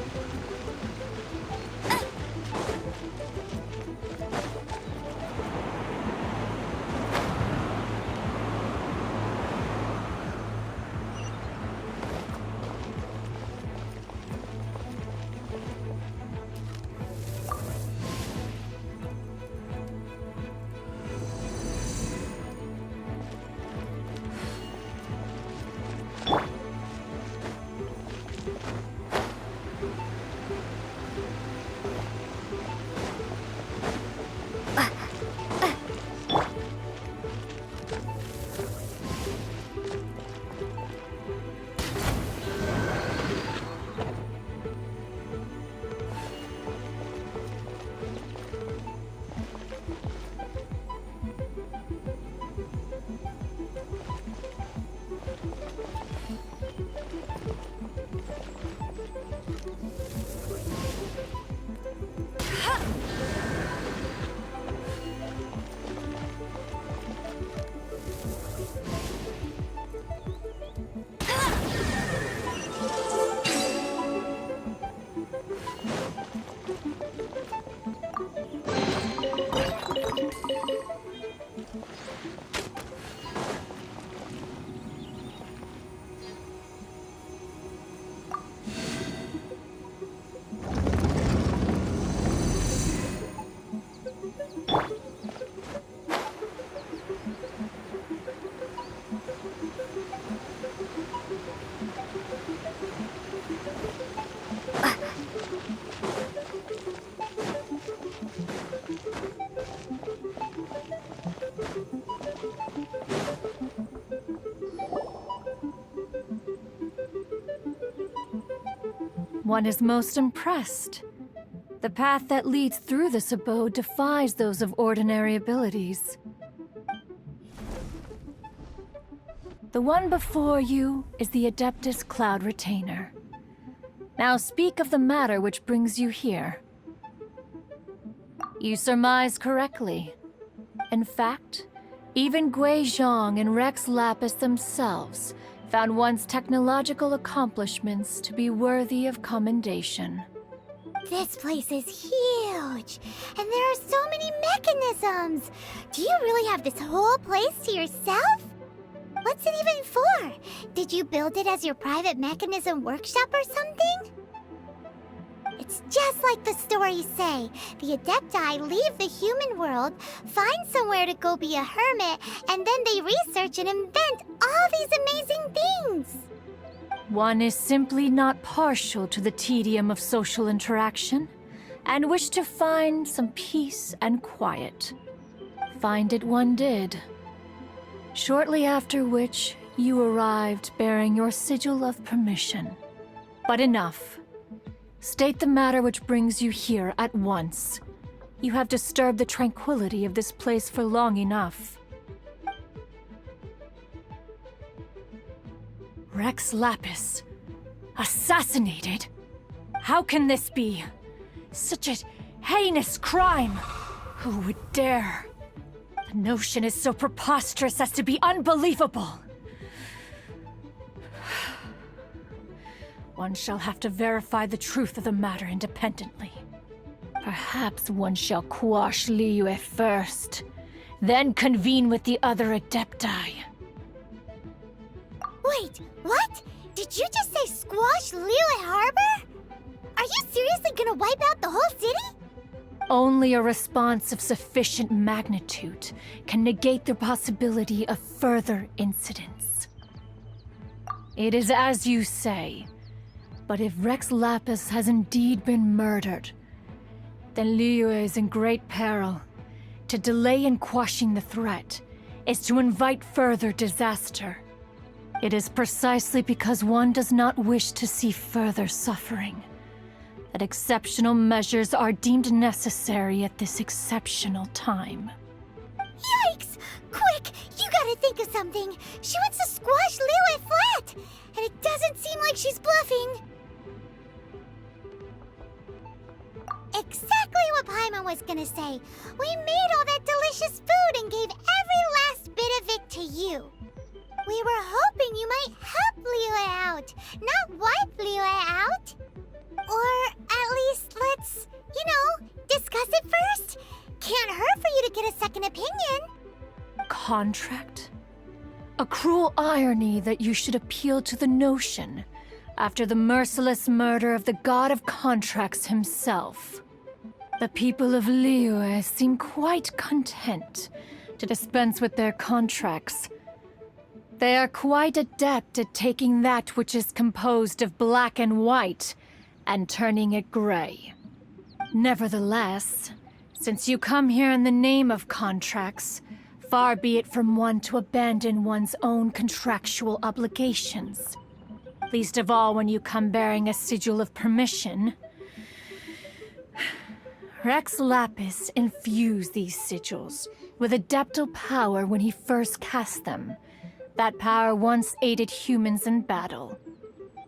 one is most impressed. The path that leads through this abode defies those of ordinary abilities. The one before you is the Adeptus Cloud Retainer. Now speak of the matter which brings you here. You surmise correctly. In fact, even Gui Zhang and Rex Lapis themselves found one's technological accomplishments to be worthy of commendation. This place is huge, and there are so many mechanisms. Do you really have this whole place to yourself? What's it even for? Did you build it as your private mechanism workshop or something? It's just like the stories say. The Adepti leave the human world, find somewhere to go be a hermit, and then they research and invent all these amazing things. One is simply not partial to the tedium of social interaction, and wished to find some peace and quiet. Find it one did. Shortly after which, you arrived bearing your sigil of permission. But enough. State the matter which brings you here at once. You have disturbed the tranquility of this place for long enough. Rex Lapis. Assassinated? How can this be? Such a heinous crime! Who would dare? The notion is so preposterous as to be unbelievable. One shall have to verify the truth of the matter independently. Perhaps one shall quash Liyue first, then convene with the other Adepti. Wait, what? Did you just say squash Liyue Harbor? Are you seriously gonna wipe out the whole city? Only a response of sufficient magnitude can negate the possibility of further incidents. It is as you say, but if Rex Lapis has indeed been murdered, then Liyue is in great peril. To delay in quashing the threat is to invite further disaster. It is precisely because one does not wish to see further suffering that exceptional measures are deemed necessary at this exceptional time. Yikes! Quick, you gotta think of something. She wants to squash Liyue flat, and it doesn't seem like she's bluffing. Exactly what Paimon was gonna say. We made all that delicious food and gave every last bit of it to you. We were hoping you might help Liyue out, not wipe Liyue out. Or at least let's, discuss it first. Can't hurt for you to get a second opinion. Contract? A cruel irony that you should appeal to the notion after the merciless murder of the god of contracts himself. The people of Liyue seem quite content to dispense with their contracts. They are quite adept at taking that which is composed of black and white and turning it gray. Nevertheless, since you come here in the name of contracts, far be it from one to abandon one's own contractual obligations. Least of all when you come bearing a sigil of permission. Rex Lapis infused these sigils with adeptal power when he first cast them. That power once aided humans in battle.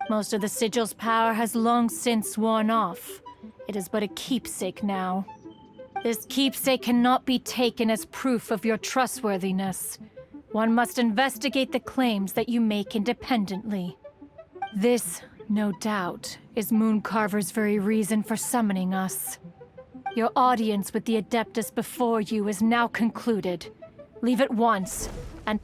Most of the sigil's power has long since worn off. It is but a keepsake now. This keepsake cannot be taken as proof of your trustworthiness. One must investigate the claims that you make independently. This, no doubt, is Mooncarver's very reason for summoning us. Your audience with the Adeptus before you is now concluded. Leave at once, and...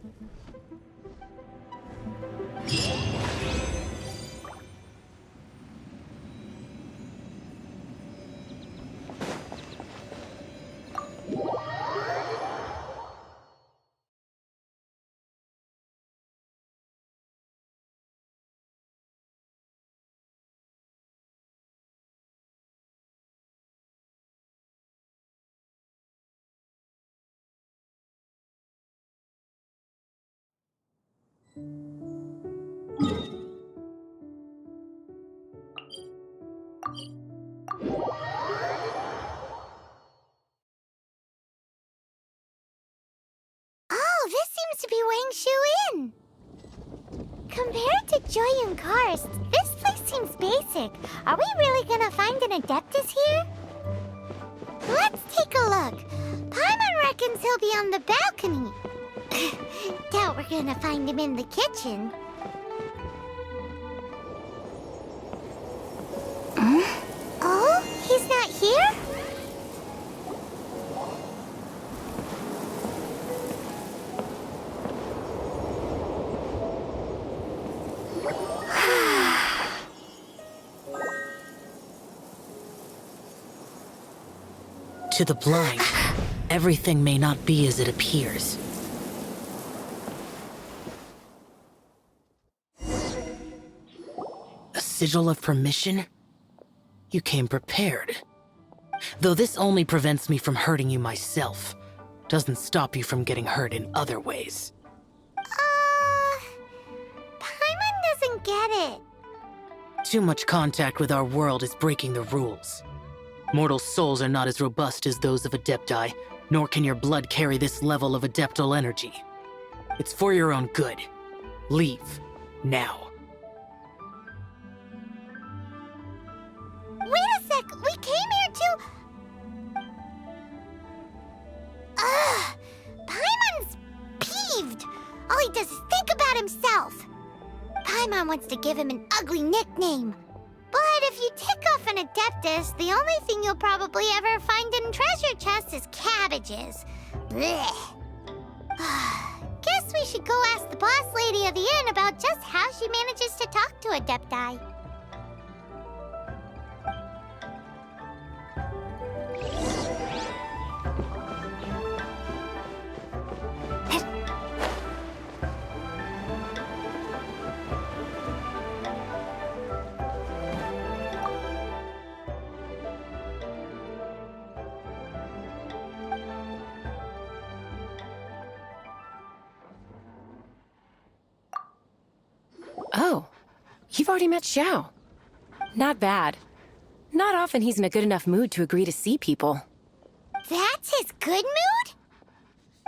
Oh, this seems to be Wang Shu Inn. Compared to Joyun Karst, this place seems basic. Are we really gonna find an Adeptus here? Let's take a look. Paimon reckons he'll be on the balcony. Doubt we're gonna find him in the kitchen. Oh, he's not here? To the blind, everything may not be as it appears. A sigil of permission? You came prepared. Though this only prevents me from hurting you myself, doesn't stop you from getting hurt in other ways. Paimon doesn't get it. Too much contact with our world is breaking the rules. Mortal souls are not as robust as those of Adepti, nor can your blood carry this level of adeptal energy. It's for your own good. Leave. Now. Wait a sec, we came here to... Ugh! Paimon's peeved! All he does is think about himself! Paimon wants to give him an ugly nickname. But if you tick off an Adeptus, the only thing you'll probably ever find in treasure chests is cabbages. Blech. Guess we should go ask the boss lady of the inn about just how she manages to talk to Adepti. Oh, you've already met Xiao. Not bad. Not often he's in a good enough mood to agree to see people. That's his good mood?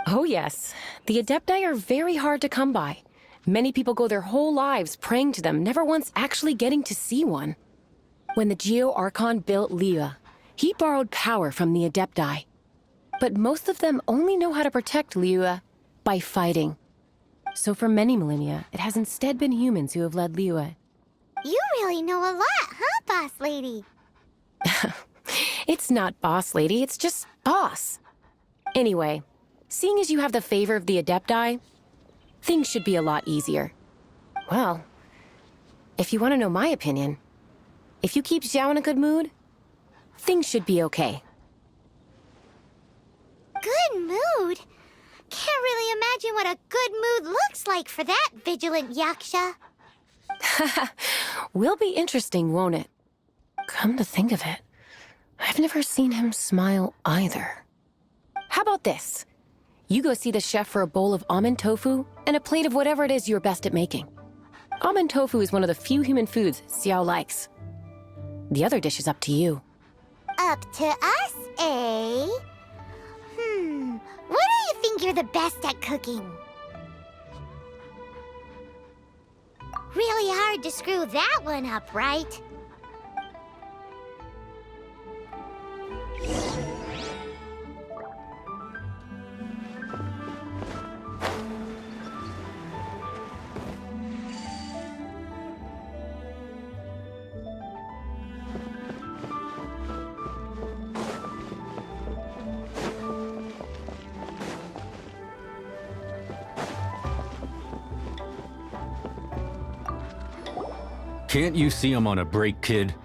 Oh yes, the Adepti are very hard to come by. Many people go their whole lives praying to them, never once actually getting to see one. When the Geo Archon built Liyue, he borrowed power from the Adepti. But most of them only know how to protect Liyue by fighting. So for many millennia, it has instead been humans who have led Liyue. You really know a lot, huh, boss lady? It's not boss lady, it's just boss. Anyway, seeing as you have the favor of the Adepti, things should be a lot easier. Well, if you want to know my opinion, if you keep Xiao in a good mood, things should be okay. Good mood? Can't really imagine what a good mood looks like for that vigilant yaksha. Will be interesting, won't it? Come to think of it, I've never seen him smile either. How about this? You go see the chef for a bowl of almond tofu and a plate of whatever it is you're best at making. Almond tofu is one of the few human foods Xiao likes. The other dish is up to you. Up to us, eh? What do you think you're the best at cooking? Really hard to screw that one up, right? Can't you see I'm on a break, kid?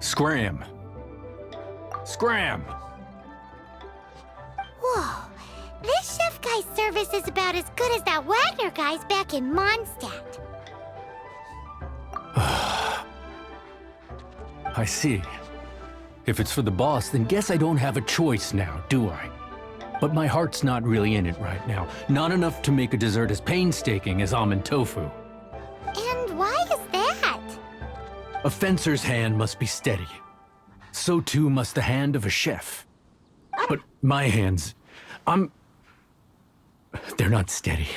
Scram! Scram! Whoa, this chef guy's service is about as good as that Wagner guy's back in Mondstadt. I see. If it's for the boss, then guess I don't have a choice now, do I? But my heart's not really in it right now. Not enough to make a dessert as painstaking as almond tofu. And why is that? A fencer's hand must be steady. so too must the hand of a chef. But my hands, they're not steady.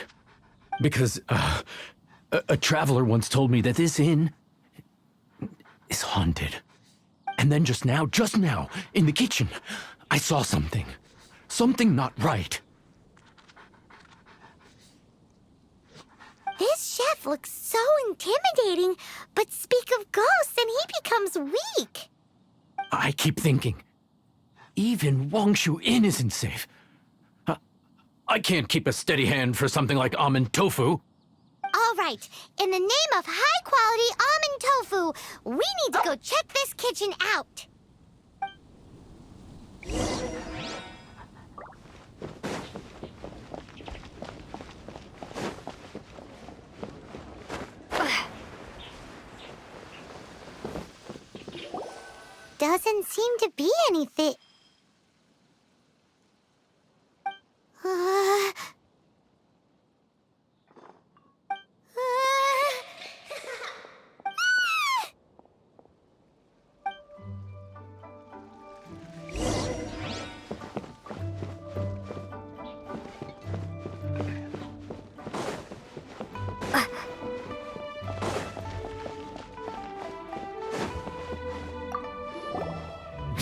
Because, a traveler once told me that this inn is haunted. And then just now, in the kitchen, I saw something. Something not right. This chef looks so intimidating, but speak of ghosts and he becomes weak. I keep thinking, even Wangshu Inn isn't safe. I can't keep a steady hand for something like almond tofu. All right, in the name of high-quality almond tofu, we need to go check this kitchen out. Doesn't seem to be anything.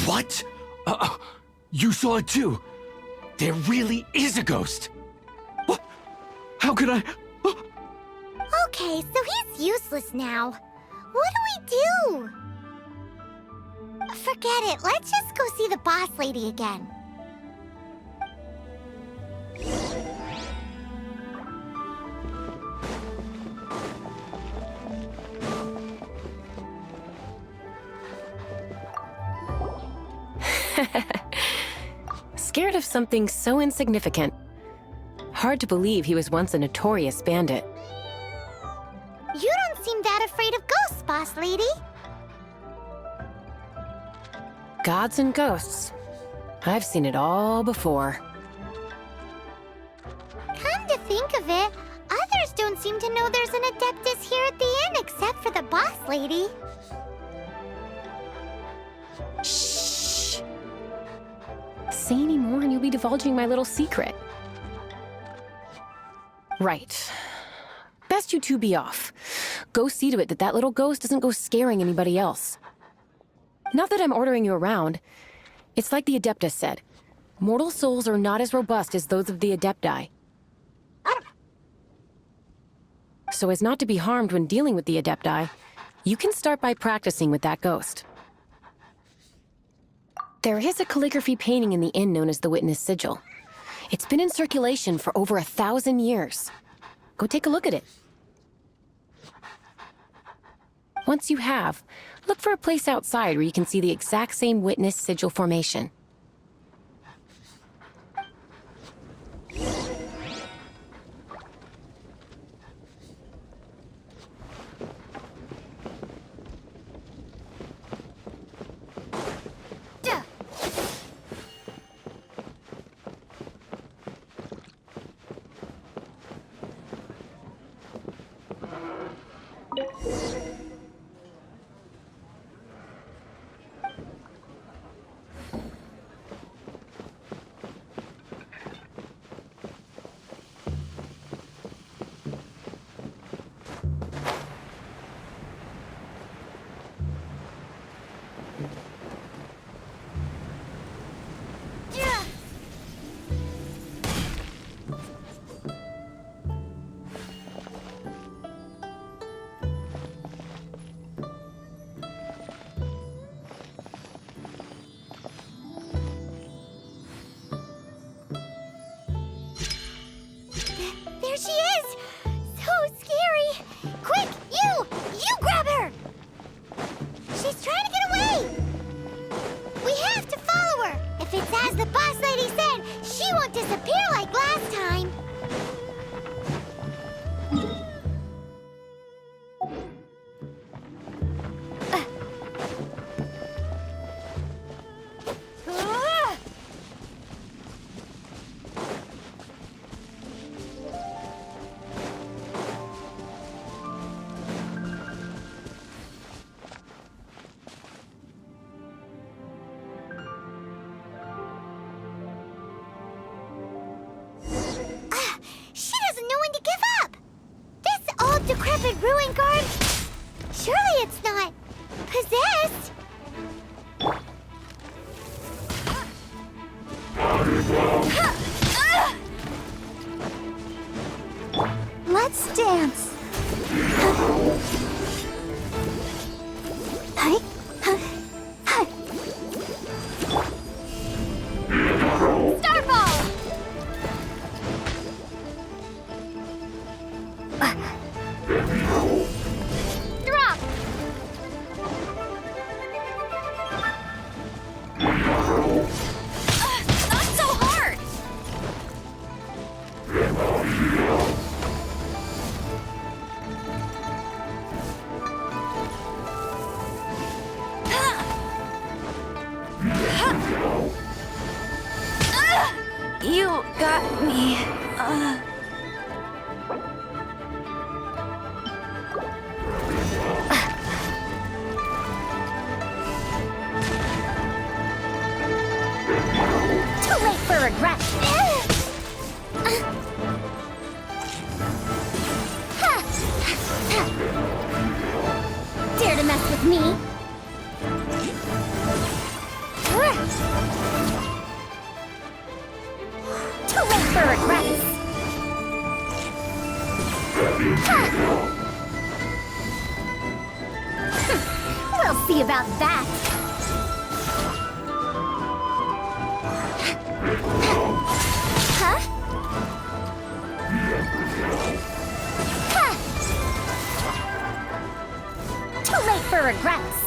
What? You saw it too? There really is a ghost. What? How could I? Okay, so he's useless now. What do we do? Forget it. Let's just go see the boss lady again. Scared of something so insignificant. Hard to believe he was once a notorious bandit. You don't seem that afraid of ghosts, boss lady. Gods and ghosts. I've seen it all before. Come to think of it, others don't seem to know there's an Adeptus here at the inn except for the boss lady. Shh. Say any more and you'll be divulging my little secret. Right. Best you two be off. Go see to it that that little ghost doesn't go scaring anybody else. Not that I'm ordering you around. It's like the Adeptus said. Mortal souls are not as robust as those of the Adepti. So as not to be harmed when dealing with the Adepti, you can start by practicing with that ghost. There is a calligraphy painting in the inn known as the Witness Sigil. It's been in circulation for over 1,000 years. Go take a look at it. Once you have, look for a place outside where you can see the exact same Witness Sigil formation. beloved Ruin Guard? Surely it's not possessed. Let's dance. Starfall! Drop! Not so hard! You got me. Too late for regret. Dare to mess with me? Too late for regrets. We'll see about that. Huh? Too late for regrets.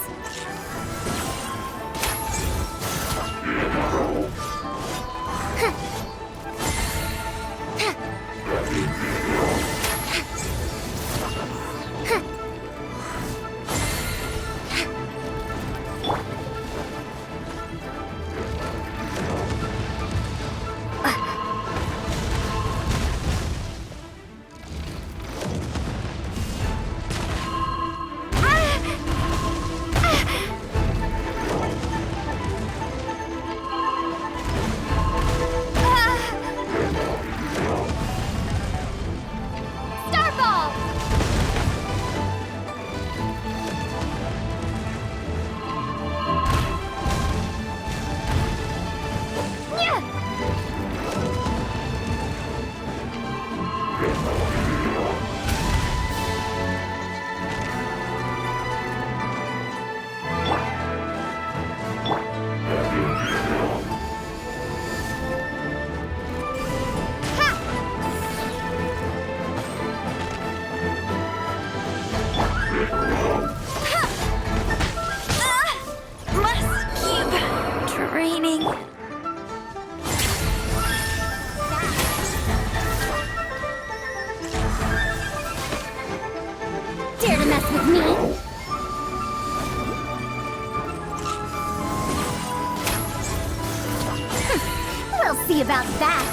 See about that.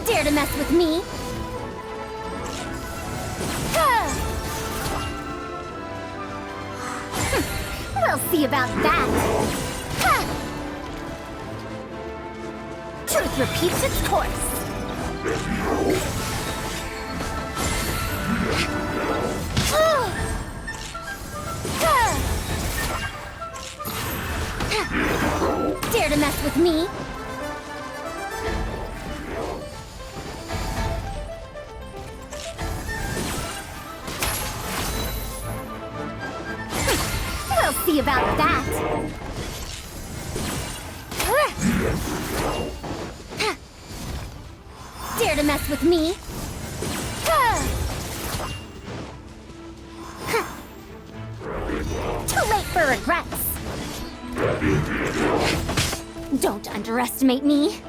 Dare to mess with me? We'll see about that. Truth repeats its course. Dare to mess with me? We'll see about that. Dare to mess with me? Too late for regrets. Don't underestimate me.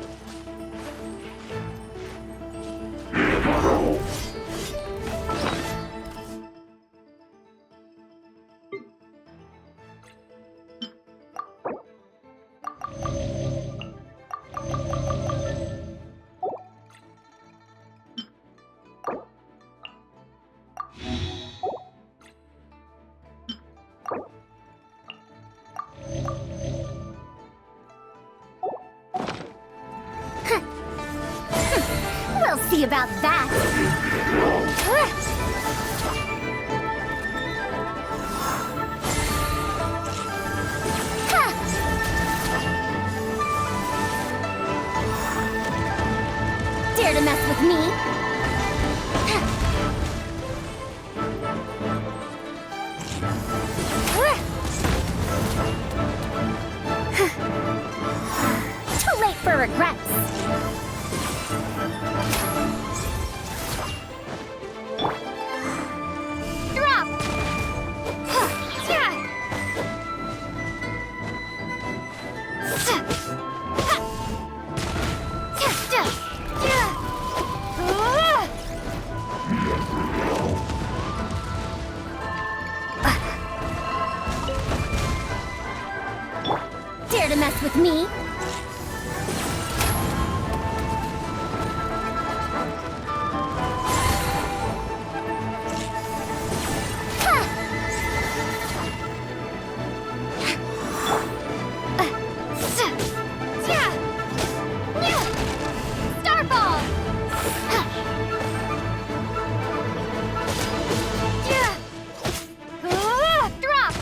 see about that. Dare to mess with me? Too late for regrets. Drop! Dare to mess with me? Starball! Drop!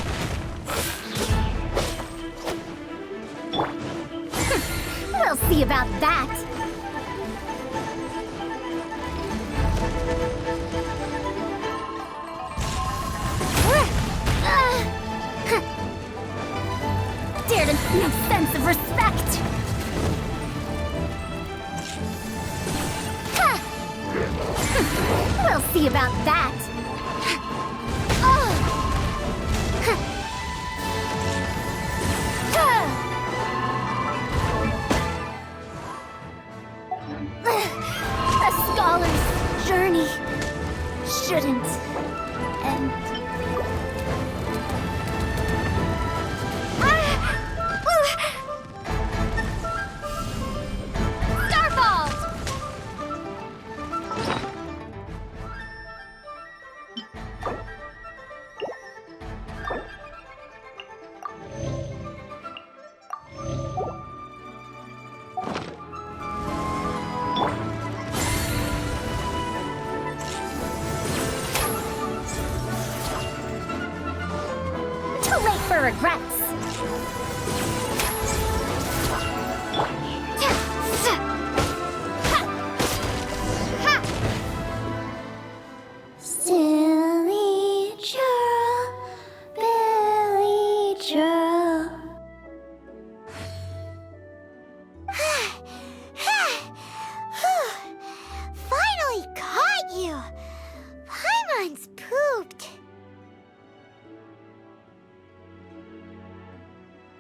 We'll see about that. Dare to no sense of respect. We'll see about that. A scholar's journey shouldn't end. Starball! Too late for regrets. Silly churl, Billy churl. Finally caught you! Paimon's pooped.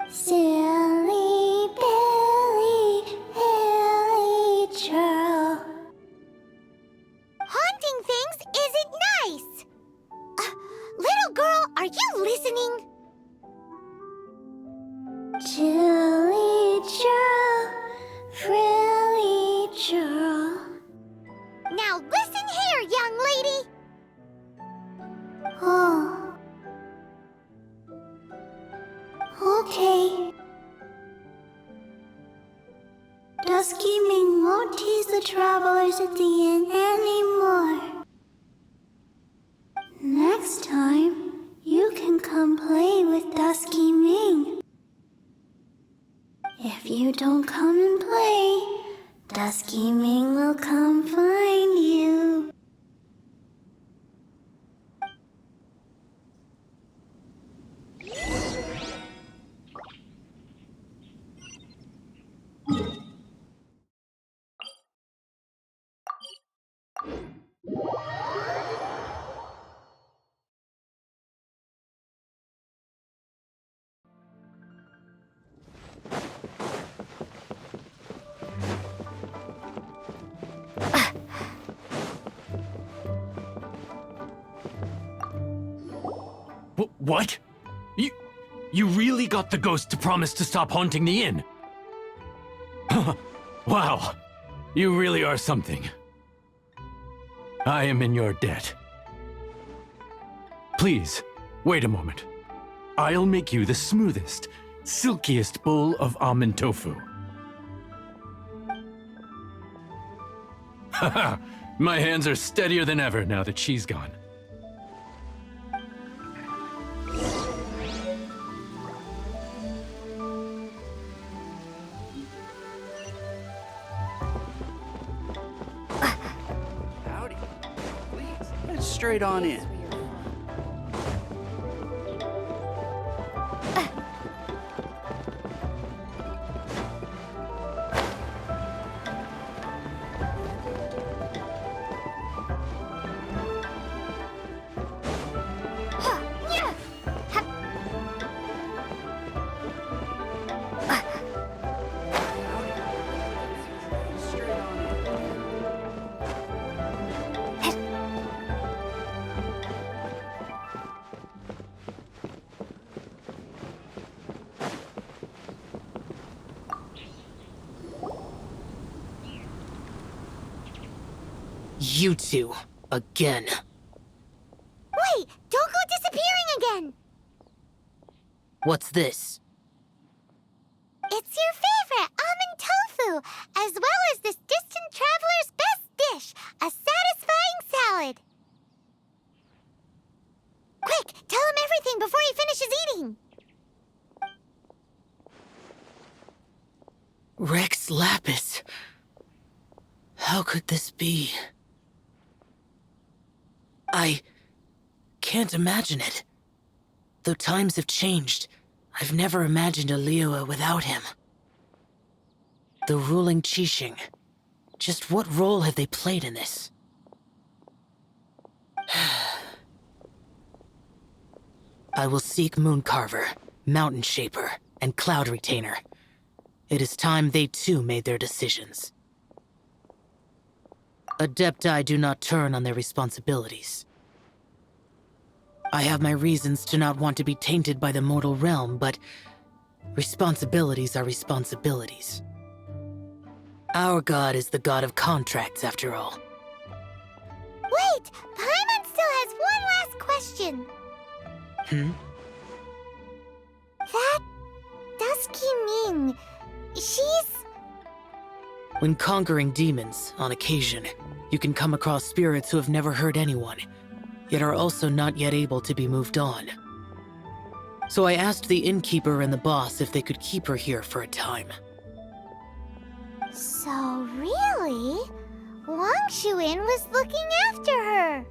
Silly Billy, Billy churl. Haunting things isn't nice! Little girl, are you listening? Chilly churl, frilly churl. Now listen here, young lady! Oh. Okay. Dusky Ming won't tease the travelers at the inn anymore. Next time, you can come play with Dusky Ming. If you don't come and play, Dusky Ming will come find you. What? You really got the ghost to promise to stop haunting the inn? Wow, you really are something. I am in your debt. Please, wait a moment. I'll make you the smoothest, silkiest bowl of almond tofu. Haha, my hands are steadier than ever now that she's gone. Howdy. Please, head straight on in. You two, again. Wait! Don't go disappearing again! What's this? It's your favorite, almond tofu, as well as this distant traveler's best dish, a satisfying salad. Quick, tell him everything before he finishes eating. Rex Lapis. How could this be? I can't imagine it. Though times have changed, I've never imagined a Liyue without him. The ruling Qixing. Just what role have they played in this? I will seek Mooncarver, Mountain Shaper, and Cloud Retainer. It is time they too made their decisions. Adepti do not turn on their responsibilities. I have my reasons to not want to be tainted by the mortal realm, but responsibilities are responsibilities. Our god is the god of contracts, after all. Wait! Paimon still has one last question. That Dusky Ming, she's... When conquering demons, on occasion, you can come across spirits who have never hurt anyone, yet are also not yet able to be moved on. So I asked the innkeeper and the boss if they could keep her here for a time. So really, Wangshuin was looking after her.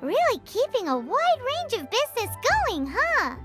Really keeping a wide range of business going, huh?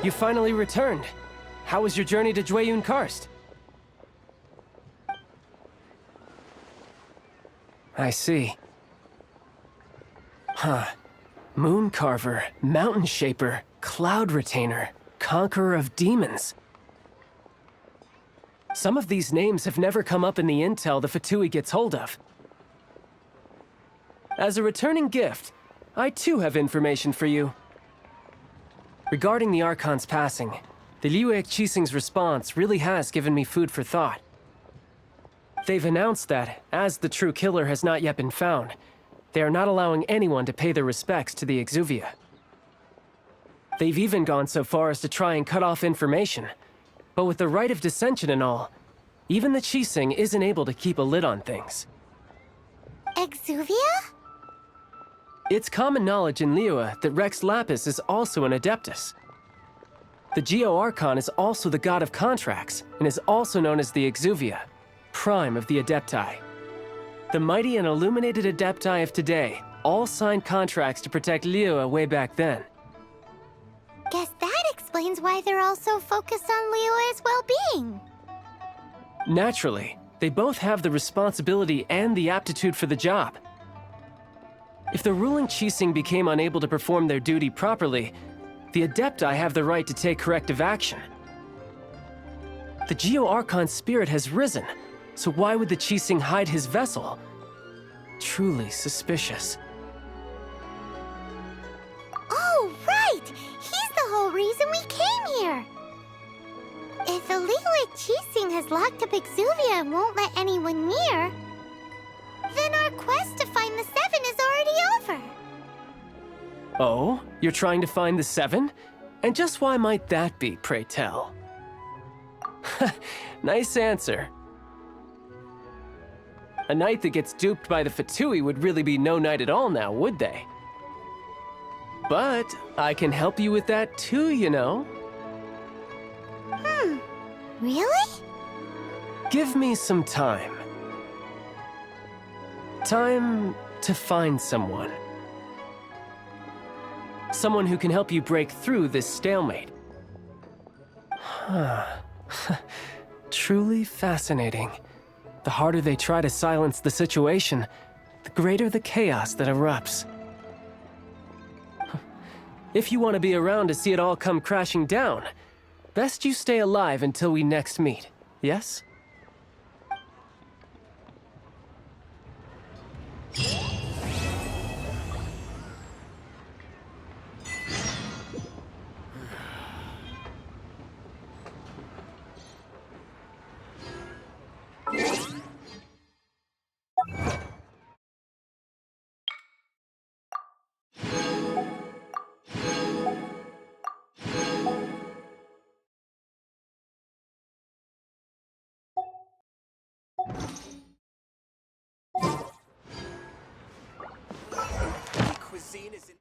You finally returned. How was your journey to Jueyun Karst? I see. Huh. Mooncarver, Mountain Shaper, Cloud Retainer, Conqueror of Demons. Some of these names have never come up in the intel the Fatui gets hold of. As a returning gift, I too have information for you. Regarding the Archon's passing, the Liyue Qixing's response really has given me food for thought. They've announced that, as the true killer has not yet been found, they are not allowing anyone to pay their respects to the Exuvia. They've even gone so far as to try and cut off information. But with the right of dissension and all, even the Qixing isn't able to keep a lid on things. Exuvia? It's common knowledge in Liyue that Rex Lapis is also an Adeptus. The Geo Archon is also the god of contracts, and is also known as the Exuvia, prime of the Adepti. The mighty and illuminated Adepti of today all signed contracts to protect Liyue way back then. Guess that explains why they're all so focused on Liyue's well-being. Naturally, they both have the responsibility and the aptitude for the job. If the ruling Qixing became unable to perform their duty properly, the Adepti have the right to take corrective action. The Geo Archon's spirit has risen, so why would the Qixing hide his vessel? Truly suspicious. Oh, right! He's the whole reason we came here! If the Liyue Qixing has locked up Exuvia and won't let anyone near, then our quest to find the Seven is already over. Oh? You're trying to find the Seven? And just why might that be, pray tell? Nice answer. A knight that gets duped by the Fatui would really be no knight at all now, would they? But I can help you with that too, you know. Really? Give me some time. Time to find someone. Someone who can help you break through this stalemate. Truly fascinating. The harder they try to silence the situation, the greater the chaos that erupts. If you want to be around to see it all come crashing down, best you stay alive until we next meet, yes? Cuisine is in